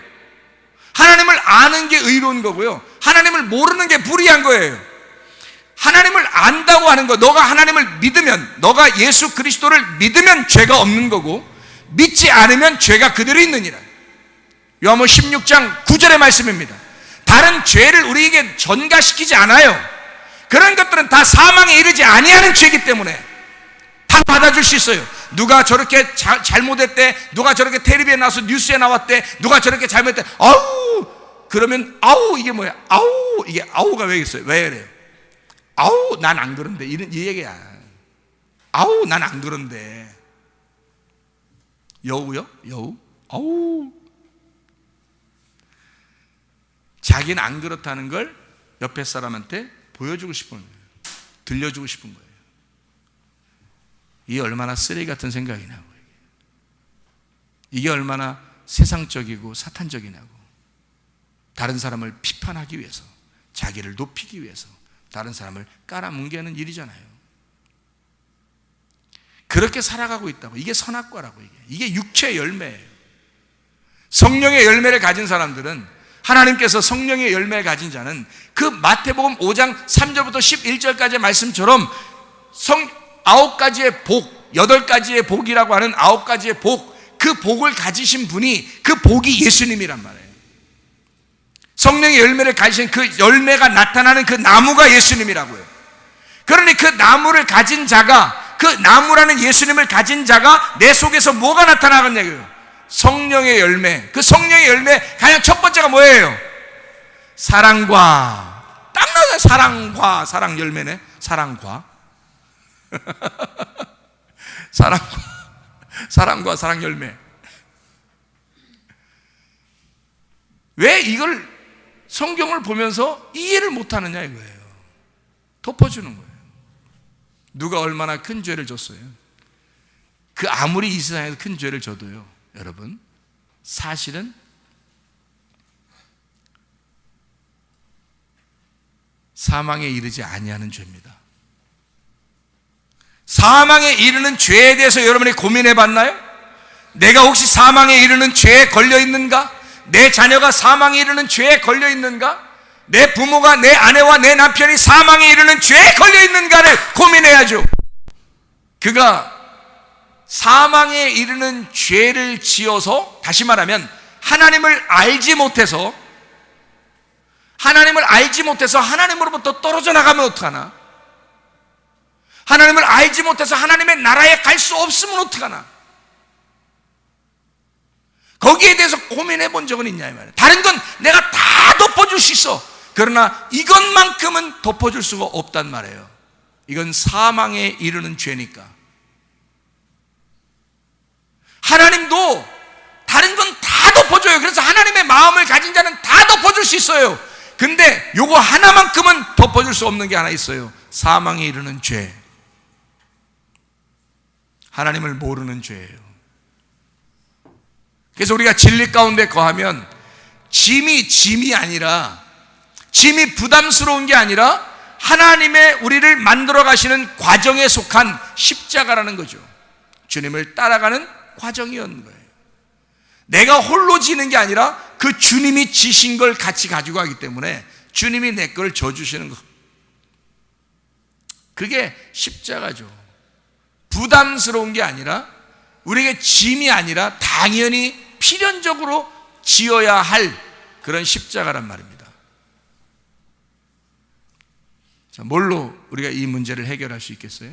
하나님을 아는 게 의로운 거고요, 하나님을 모르는 게 불의한 거예요. 하나님을 안다고 하는 거, 너가 하나님을 믿으면, 너가 예수 그리스도를 믿으면 죄가 없는 거고, 믿지 않으면 죄가 그대로 있느니라. 요한복음 16장 9절의 말씀입니다. 다른 죄를 우리에게 전가시키지 않아요. 그런 것들은 다 사망에 이르지 아니하는 죄이기 때문에 다 받아줄 수 있어요. 누가 저렇게 잘못했대, 누가 저렇게 텔레비에 나와서 뉴스에 나왔대, 누가 저렇게 잘못했대, 아우, 그러면 아우 이게 뭐야? 아우, 이게 아우가 왜 있어요? 왜 그래요? 아우 난 안 그런데, 이런 이 얘기야. 아우 난 안 그런데. 여우요? 여우? 아우. 자기는 안 그렇다는 걸 옆에 사람한테 보여주고 싶은 거예요. 들려주고 싶은 거예요. 이게 얼마나 쓰레기 같은 생각이냐고. 이게 얼마나 세상적이고 사탄적이냐고. 다른 사람을 비판하기 위해서, 자기를 높이기 위해서 다른 사람을 깔아뭉개는 일이잖아요. 그렇게 살아가고 있다고. 이게 선악과라고. 이게 육체의 열매예요. 성령의 열매를 가진 사람들은, 하나님께서 성령의 열매를 가진 자는 그 마태복음 5장 3절부터 11절까지의 말씀처럼 9가지의 복, 8가지의 복이라고 하는 9가지의 복, 그 복을 가지신 분이, 그 복이 예수님이란 말이에요. 성령의 열매를 가지신 그 열매가 나타나는 그 나무가 예수님이라고요. 그러니 그 나무를 가진 자가, 그 나무라는 예수님을 가진 자가 내 속에서 뭐가 나타나겠냐고요? 성령의 열매. 그 성령의 열매 가장 첫 번째가 뭐예요? 사랑과, 딱 나와요. 사랑과, 사랑 열매네. 사랑과 사랑과 사랑 열매. 왜 이걸 성경을 보면서 이해를 못하느냐 이거예요. 덮어주는 거예요. 누가 얼마나 큰 죄를 졌어요? 그 아무리 이 세상에서 큰 죄를 져도요, 여러분, 사실은 사망에 이르지 아니하는 죄입니다. 사망에 이르는 죄에 대해서 여러분이 고민해 봤나요? 내가 혹시 사망에 이르는 죄에 걸려 있는가? 내 자녀가 사망에 이르는 죄에 걸려 있는가? 내 부모가, 내 아내와 내 남편이 사망에 이르는 죄에 걸려 있는가를 고민해야죠. 그가 사망에 이르는 죄를 지어서, 다시 말하면 하나님을 알지 못해서 하나님으로부터 떨어져 나가면 어떡하나? 하나님을 알지 못해서 하나님의 나라에 갈 수 없으면 어떡하나? 거기에 대해서 고민해 본 적은 있냐 이 말이에요. 다른 건 내가 다 덮어줄 수 있어. 그러나 이것만큼은 덮어줄 수가 없단 말이에요. 이건 사망에 이르는 죄니까. 하나님도 다른 건 다 덮어줘요. 그래서 하나님의 마음을 가진 자는 다 덮어줄 수 있어요. 근데 요거 하나만큼은 덮어줄 수 없는 게 하나 있어요. 사망에 이르는 죄. 하나님을 모르는 죄예요. 그래서 우리가 진리 가운데 거하면 짐이 아니라, 짐이 부담스러운 게 아니라 하나님의 우리를 만들어 가시는 과정에 속한 십자가라는 거죠. 주님을 따라가는 과정이었는 거예요. 내가 홀로 지는 게 아니라 그 주님이 지신 걸 같이 가지고 가기 때문에 주님이 내 걸 져주시는 거. 그게 십자가죠. 부담스러운 게 아니라, 우리에게 짐이 아니라 당연히 필연적으로 지어야 할 그런 십자가란 말입니다. 자, 뭘로 우리가 이 문제를 해결할 수 있겠어요?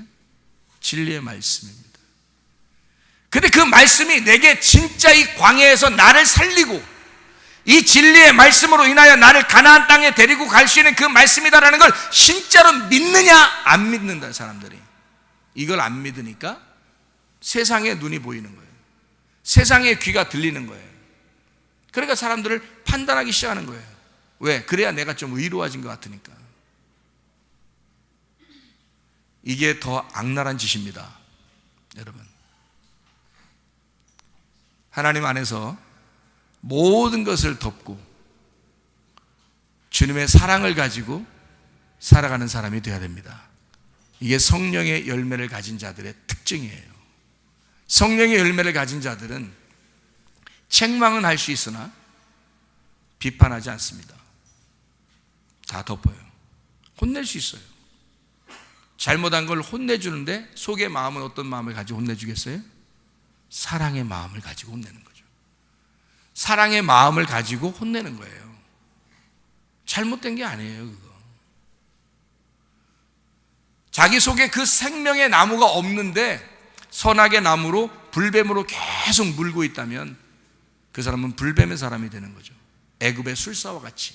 진리의 말씀입니다. 근데 그 말씀이 내게 진짜 이 광야에서 나를 살리고, 이 진리의 말씀으로 인하여 나를 가나안 땅에 데리고 갈 수 있는 그 말씀이다라는 걸 진짜로 믿느냐 안 믿는다. 사람들이 이걸 안 믿으니까 세상의 눈이 보이는 거예요. 세상의 귀가 들리는 거예요. 그러니까 사람들을 판단하기 시작하는 거예요. 왜? 그래야 내가 좀 의로워진 것 같으니까. 이게 더 악랄한 짓입니다, 여러분. 하나님 안에서 모든 것을 덮고 주님의 사랑을 가지고 살아가는 사람이 되어야 됩니다. 이게 성령의 열매를 가진 자들의 특징이에요. 성령의 열매를 가진 자들은 책망은 할 수 있으나 비판하지 않습니다. 다 덮어요. 혼낼 수 있어요. 잘못한 걸 혼내주는데 속의 마음은 어떤 마음을 가지고 혼내주겠어요? 사랑의 마음을 가지고 혼내는 거죠. 사랑의 마음을 가지고 혼내는 거예요. 잘못된 게 아니에요, 그거. 자기 속에 그 생명의 나무가 없는데 선악의 나무로 불뱀으로 계속 물고 있다면 그 사람은 불뱀의 사람이 되는 거죠. 애굽의 술사와 같이.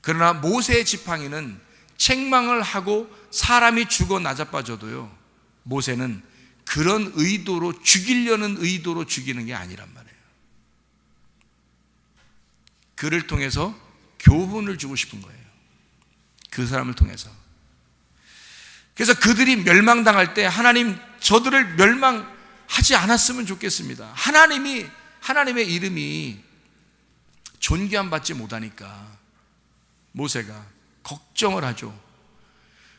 그러나 모세의 지팡이는 책망을 하고 사람이 죽어 나자빠져도요, 모세는 그런 의도로, 죽이려는 의도로 죽이는 게 아니란 말이에요. 그를 통해서 교훈을 주고 싶은 거예요. 그 사람을 통해서. 그래서 그들이 멸망당할 때 하나님, 저들을 멸망하지 않았으면 좋겠습니다. 하나님의 이름이 존귀함 받지 못하니까 모세가 걱정을 하죠.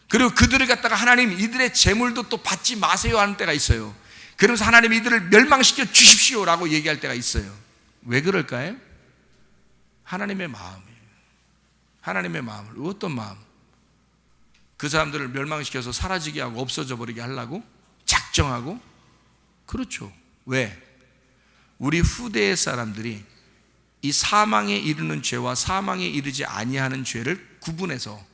그리고 그들을 갖다가 하나님, 이들의 재물도 또 받지 마세요 하는 때가 있어요. 그러면서 하나님, 이들을 멸망시켜 주십시오라고 얘기할 때가 있어요. 왜 그럴까요? 하나님의 마음이에요. 하나님의 마음을. 어떤 마음? 그 사람들을 멸망시켜서 사라지게 하고 없어져 버리게 하려고 작정하고? 그렇죠. 왜? 우리 후대의 사람들이 이 사망에 이르는 죄와 사망에 이르지 아니하는 죄를 구분해서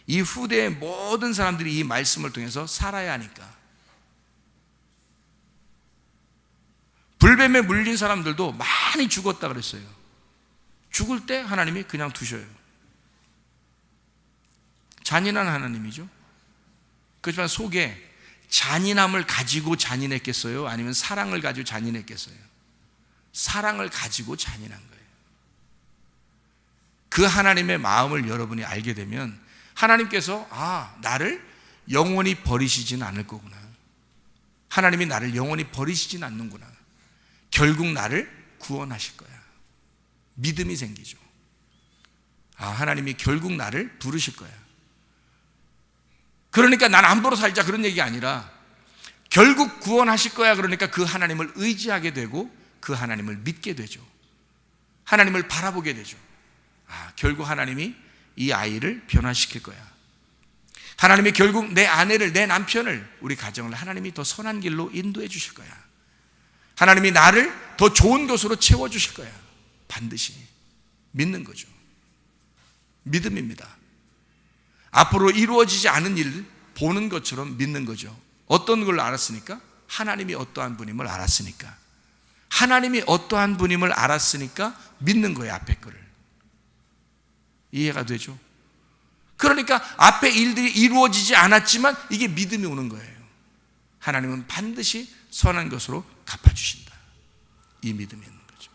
이 후대의 모든 사람들이 이 말씀을 통해서 살아야 하니까. 불뱀에 물린 사람들도 많이 죽었다 그랬어요. 죽을 때 하나님이 그냥 두셔요. 잔인한 하나님이죠. 그렇지만 속에 잔인함을 가지고 잔인했겠어요? 아니면 사랑을 가지고 잔인했겠어요? 사랑을 가지고 잔인한 거예요. 그 하나님의 마음을 여러분이 알게 되면 하나님께서 나를 영원히 버리시진 않을 거구나. 하나님이 나를 영원히 버리시진 않는구나. 결국 나를 구원하실 거야. 믿음이 생기죠. 하나님이 결국 나를 부르실 거야. 그러니까 난 안보로 살자 그런 얘기가 아니라 결국 구원하실 거야. 그러니까 그 하나님을 의지하게 되고 그 하나님을 믿게 되죠. 하나님을 바라보게 되죠. 결국 하나님이 이 아이를 변화시킬 거야. 하나님이 결국 내 아내를, 내 남편을, 우리 가정을 하나님이 더 선한 길로 인도해 주실 거야. 하나님이 나를 더 좋은 것으로 채워주실 거야. 반드시 믿는 거죠. 믿음입니다. 앞으로 이루어지지 않은 일 보는 것처럼 믿는 거죠. 어떤 걸 알았으니까? 하나님이 어떠한 분임을 알았으니까. 하나님이 어떠한 분임을 알았으니까 믿는 거예요. 앞에 거를. 이해가 되죠? 그러니까 앞에 일들이 이루어지지 않았지만 이게 믿음이 오는 거예요. 하나님은 반드시 선한 것으로 갚아주신다. 이 믿음이 있는 거죠.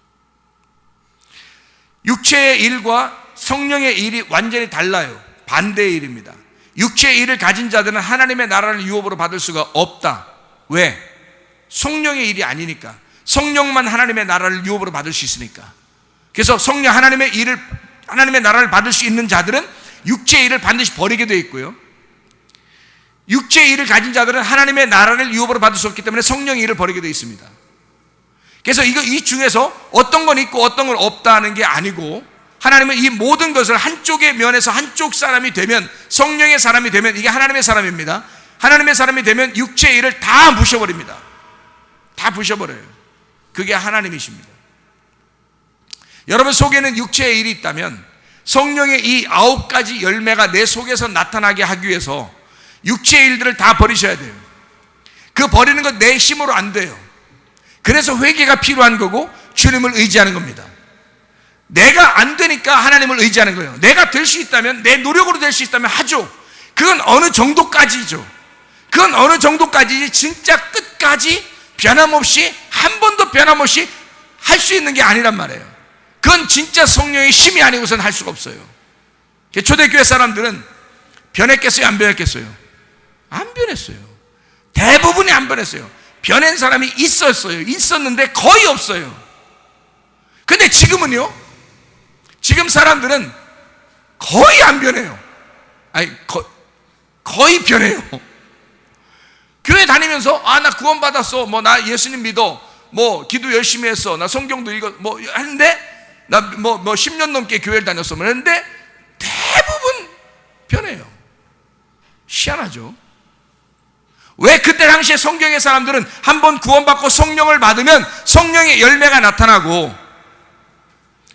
육체의 일과 성령의 일이 완전히 달라요. 반대의 일입니다. 육체의 일을 가진 자들은 하나님의 나라를 유업으로 받을 수가 없다. 왜? 성령의 일이 아니니까. 성령만 하나님의 나라를 유업으로 받을 수 있으니까. 그래서 성령 하나님의 일을, 하나님의 나라를 받을 수 있는 자들은 육체의 일을 반드시 버리게 되어 있고요. 육체의 일을 가진 자들은 하나님의 나라를 유업으로 받을 수 없기 때문에 성령의 일을 버리게 되어 있습니다. 그래서 이 중에서 어떤 건 있고 어떤 건 없다는 게 아니고, 하나님은 이 모든 것을 한쪽의 면에서 한쪽 사람이 되면, 성령의 사람이 되면 이게 하나님의 사람입니다. 하나님의 사람이 되면 육체의 일을 다 부셔버립니다. 다 부셔버려요. 그게 하나님이십니다. 여러분 속에는 육체의 일이 있다면 성령의 이 9가지 열매가 내 속에서 나타나게 하기 위해서 육체의 일들을 다 버리셔야 돼요. 그 버리는 건 내 힘으로 안 돼요. 그래서 회개가 필요한 거고 주님을 의지하는 겁니다. 내가 안 되니까 하나님을 의지하는 거예요. 내가 될 수 있다면, 내 노력으로 될 수 있다면 하죠. 그건 어느 정도까지죠. 그건 어느 정도까지지 진짜 끝까지 변함없이, 한 번도 변함없이 할 수 있는 게 아니란 말이에요. 그건 진짜 성령의 힘이 아니고서는 할 수가 없어요. 초대교회 사람들은 변했겠어요? 안 변했겠어요? 안 변했어요. 대부분이 안 변했어요. 변한 사람이 있었어요. 있었는데 거의 없어요. 근데 지금은요, 지금 사람들은 거의 안 변해요. 거의 변해요. 교회 다니면서 나 구원받았어, 나 예수님 믿어, 기도 열심히 했어, 나 성경도 읽어, 하는데 나 10년 넘게 교회를 다녔어 했는데 대부분 변해요. 희한하죠. 왜? 그때 당시에 성경의 사람들은 한번 구원받고 성령을 받으면 성령의 열매가 나타나고,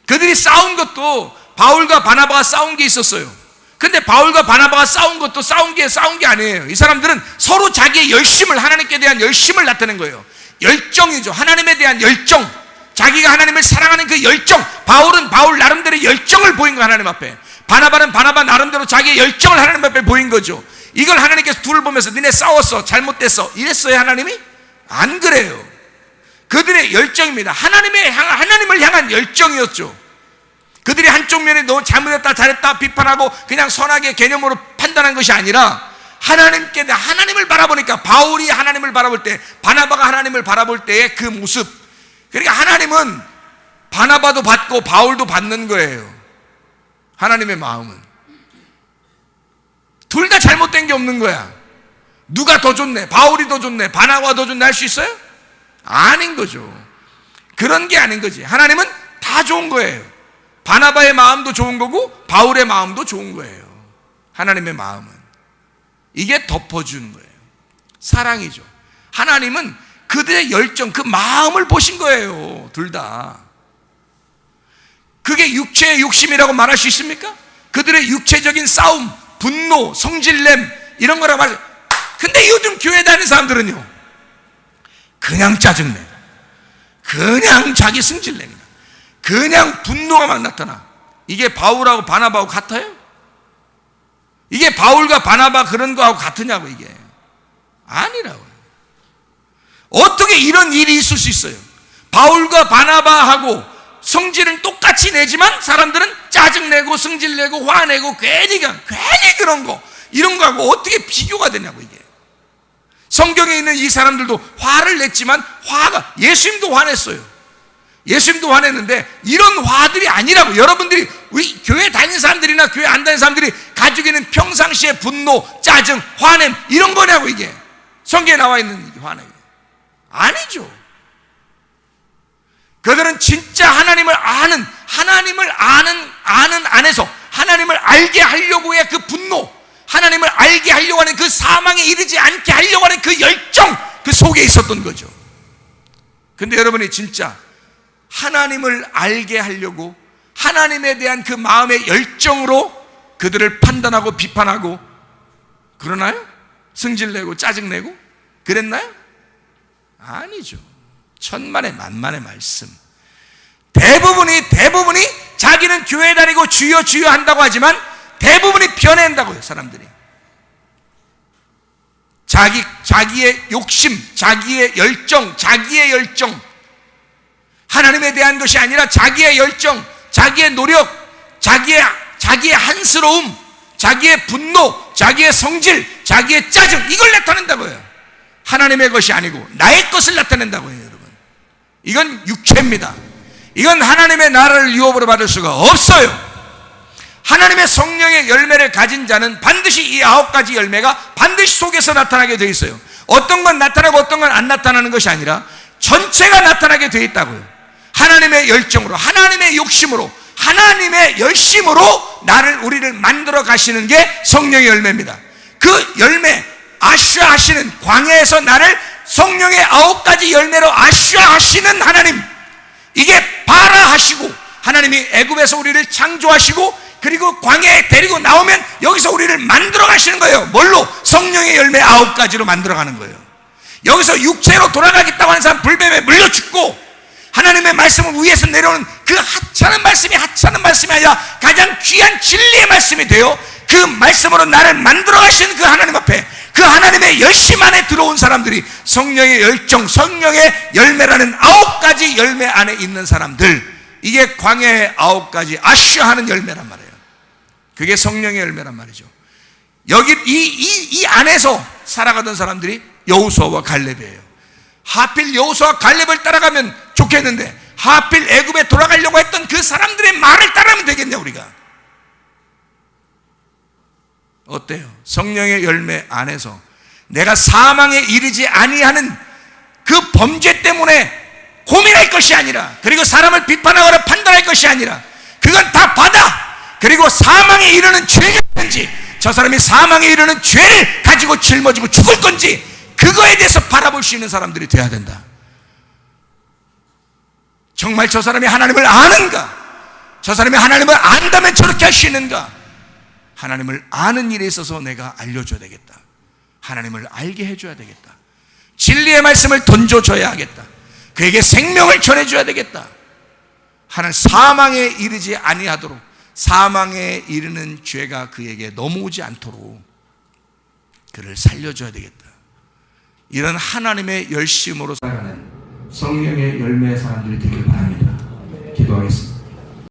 그들이 싸운 것도 바울과 바나바가 싸운 게 있었어요. 근데 바울과 바나바가 싸운 것도 싸운 게 아니에요. 이 사람들은 서로 자기의 열심을, 하나님께 대한 열심을 나타낸 거예요. 열정이죠. 하나님에 대한 열정, 자기가 하나님을 사랑하는 그 열정. 바울은 바울 나름대로 열정을 보인 거예요, 하나님 앞에. 바나바는 바나바 나름대로 자기의 열정을 하나님 앞에 보인 거죠. 이걸 하나님께서 둘을 보면서 니네 싸웠어, 잘못됐어, 이랬어요 하나님이? 안 그래요. 그들의 열정입니다. 하나님을 향한 열정이었죠. 그들이 한쪽 면에 너무 잘못했다 잘했다 비판하고 그냥 선하게 개념으로 판단한 것이 아니라 하나님을 바라보니까, 바울이 하나님을 바라볼 때, 바나바가 하나님을 바라볼 때의 그 모습, 그러니까 하나님은 바나바도 받고 바울도 받는 거예요. 하나님의 마음은 둘 다 잘못된 게 없는 거야. 누가 더 좋네, 바울이 더 좋네, 바나바가 더 좋네 할 수 있어요? 아닌 거죠. 그런 게 아닌 거지. 하나님은 다 좋은 거예요. 바나바의 마음도 좋은 거고 바울의 마음도 좋은 거예요. 하나님의 마음은 이게 덮어주는 거예요. 사랑이죠. 하나님은 그들의 열정, 그 마음을 보신 거예요. 둘 다. 그게 육체의 욕심이라고 말할 수 있습니까? 그들의 육체적인 싸움, 분노, 성질냄 이런 거라 말해요. 근데 요즘 교회 다니는 사람들은요, 그냥 짜증내, 그냥 자기 승질냅니다. 그냥 분노가 막 나타나. 이게 바울하고 바나바하고 같아요? 이게 바울과 바나바 그런 거하고 같으냐고. 이게 아니라고요. 어떻게 이런 일이 있을 수 있어요? 바울과 바나바하고 성질은 똑같이 내지만 사람들은 짜증내고 승질내고 화내고 괜히 그런 거 이런 거하고 어떻게 비교가 되냐고. 이게 성경에 있는 이 사람들도 화를 냈지만 화가, 예수님도 화냈어요. 예수님도 화냈는데 이런 화들이 아니라고. 여러분들이 우리 교회 다니는 사람들이나 교회 안 다니는 사람들이 가지고 있는 평상시의 분노, 짜증, 화냄 이런 거냐고. 이게 성경에 나와 있는 화냄 아니죠. 그들은 진짜 하나님을 아는 안에서 하나님을 알게 하려고 의 그 분노, 하나님을 알게 하려고 하는 그 사망에 이르지 않게 하려고 하는 그 열정, 그 속에 있었던 거죠. 근데 여러분이 진짜 하나님을 알게 하려고 하나님에 대한 그 마음의 열정으로 그들을 판단하고 비판하고 그러나요? 승질내고 짜증내고 그랬나요? 아니죠. 천만의 만만의 말씀. 대부분이 자기는 교회 다니고 주여 주여 한다고 하지만 대부분이 변해낸다고요. 사람들이 자기의 욕심, 자기의 열정, 하나님에 대한 것이 아니라 자기의 열정, 자기의 노력, 자기의 한스러움, 자기의 분노, 자기의 성질, 자기의 짜증, 이걸 나타낸다고요. 하나님의 것이 아니고 나의 것을 나타낸다고요. 여러분, 이건 육체입니다. 이건 하나님의 나라를 유업으로 받을 수가 없어요. 하나님의 성령의 열매를 가진 자는 반드시 이 9가지 열매가 반드시 속에서 나타나게 되어 있어요. 어떤 건 나타나고 어떤 건 안 나타나는 것이 아니라 전체가 나타나게 되어 있다고요. 하나님의 열정으로, 하나님의 욕심으로, 하나님의 열심으로 우리를 만들어 가시는 게 성령의 열매입니다. 그 열매, 아슈아 하시는, 광야에서 나를 성령의 9가지 열매로 아슈아 하시는 하나님, 이게 바라 하시고, 하나님이 애굽에서 우리를 창조하시고 그리고 광야에 데리고 나오면 여기서 우리를 만들어 가시는 거예요. 뭘로? 성령의 열매 9가지로 만들어 가는 거예요. 여기서 육체로 돌아가겠다고 하는 사람 불뱀에 물려 죽고, 하나님의 말씀을 위에서 내려오는 그 하찮은 말씀이 아니라 가장 귀한 진리의 말씀이 되어 그 말씀으로 나를 만들어 가시는 그 하나님 앞에, 그 하나님의 열심 안에 들어온 사람들이 성령의 열정, 성령의 열매라는 9가지 열매 안에 있는 사람들, 이게 광야의 9가지 아슈아하는 열매란 말이에요. 그게 성령의 열매란 말이죠. 여기 이 안에서 살아가던 사람들이 여호수아와 갈렙이에요. 하필 여호수아와 갈렙을 따라가면 좋겠는데 하필 애굽에 돌아가려고 했던 그 사람들의 말을 따라하면 되겠냐 우리가? 어때요? 성령의 열매 안에서 내가 사망에 이르지 아니하는 그 범죄 때문에 고민할 것이 아니라, 그리고 사람을 비판하거나 판단할 것이 아니라, 그건 다 받아. 그리고 사망에 이르는 죄가 있는지, 저 사람이 사망에 이르는 죄를 가지고 짊어지고 죽을 건지, 그거에 대해서 바라볼 수 있는 사람들이 돼야 된다. 정말 저 사람이 하나님을 아는가? 저 사람이 하나님을 안다면 저렇게 할 수 있는가? 하나님을 아는 일에 있어서 내가 알려줘야 되겠다. 하나님을 알게 해줘야 되겠다. 진리의 말씀을 던져줘야 하겠다. 그에게 생명을 전해줘야 되겠다. 하나님 사망에 이르지 아니하도록, 사망에 이르는 죄가 그에게 넘어오지 않도록 그를 살려줘야 되겠다. 이런 하나님의 열심으로 살아가는 성령의 열매의 사람들이 되길 바랍니다. 기도하겠습니다.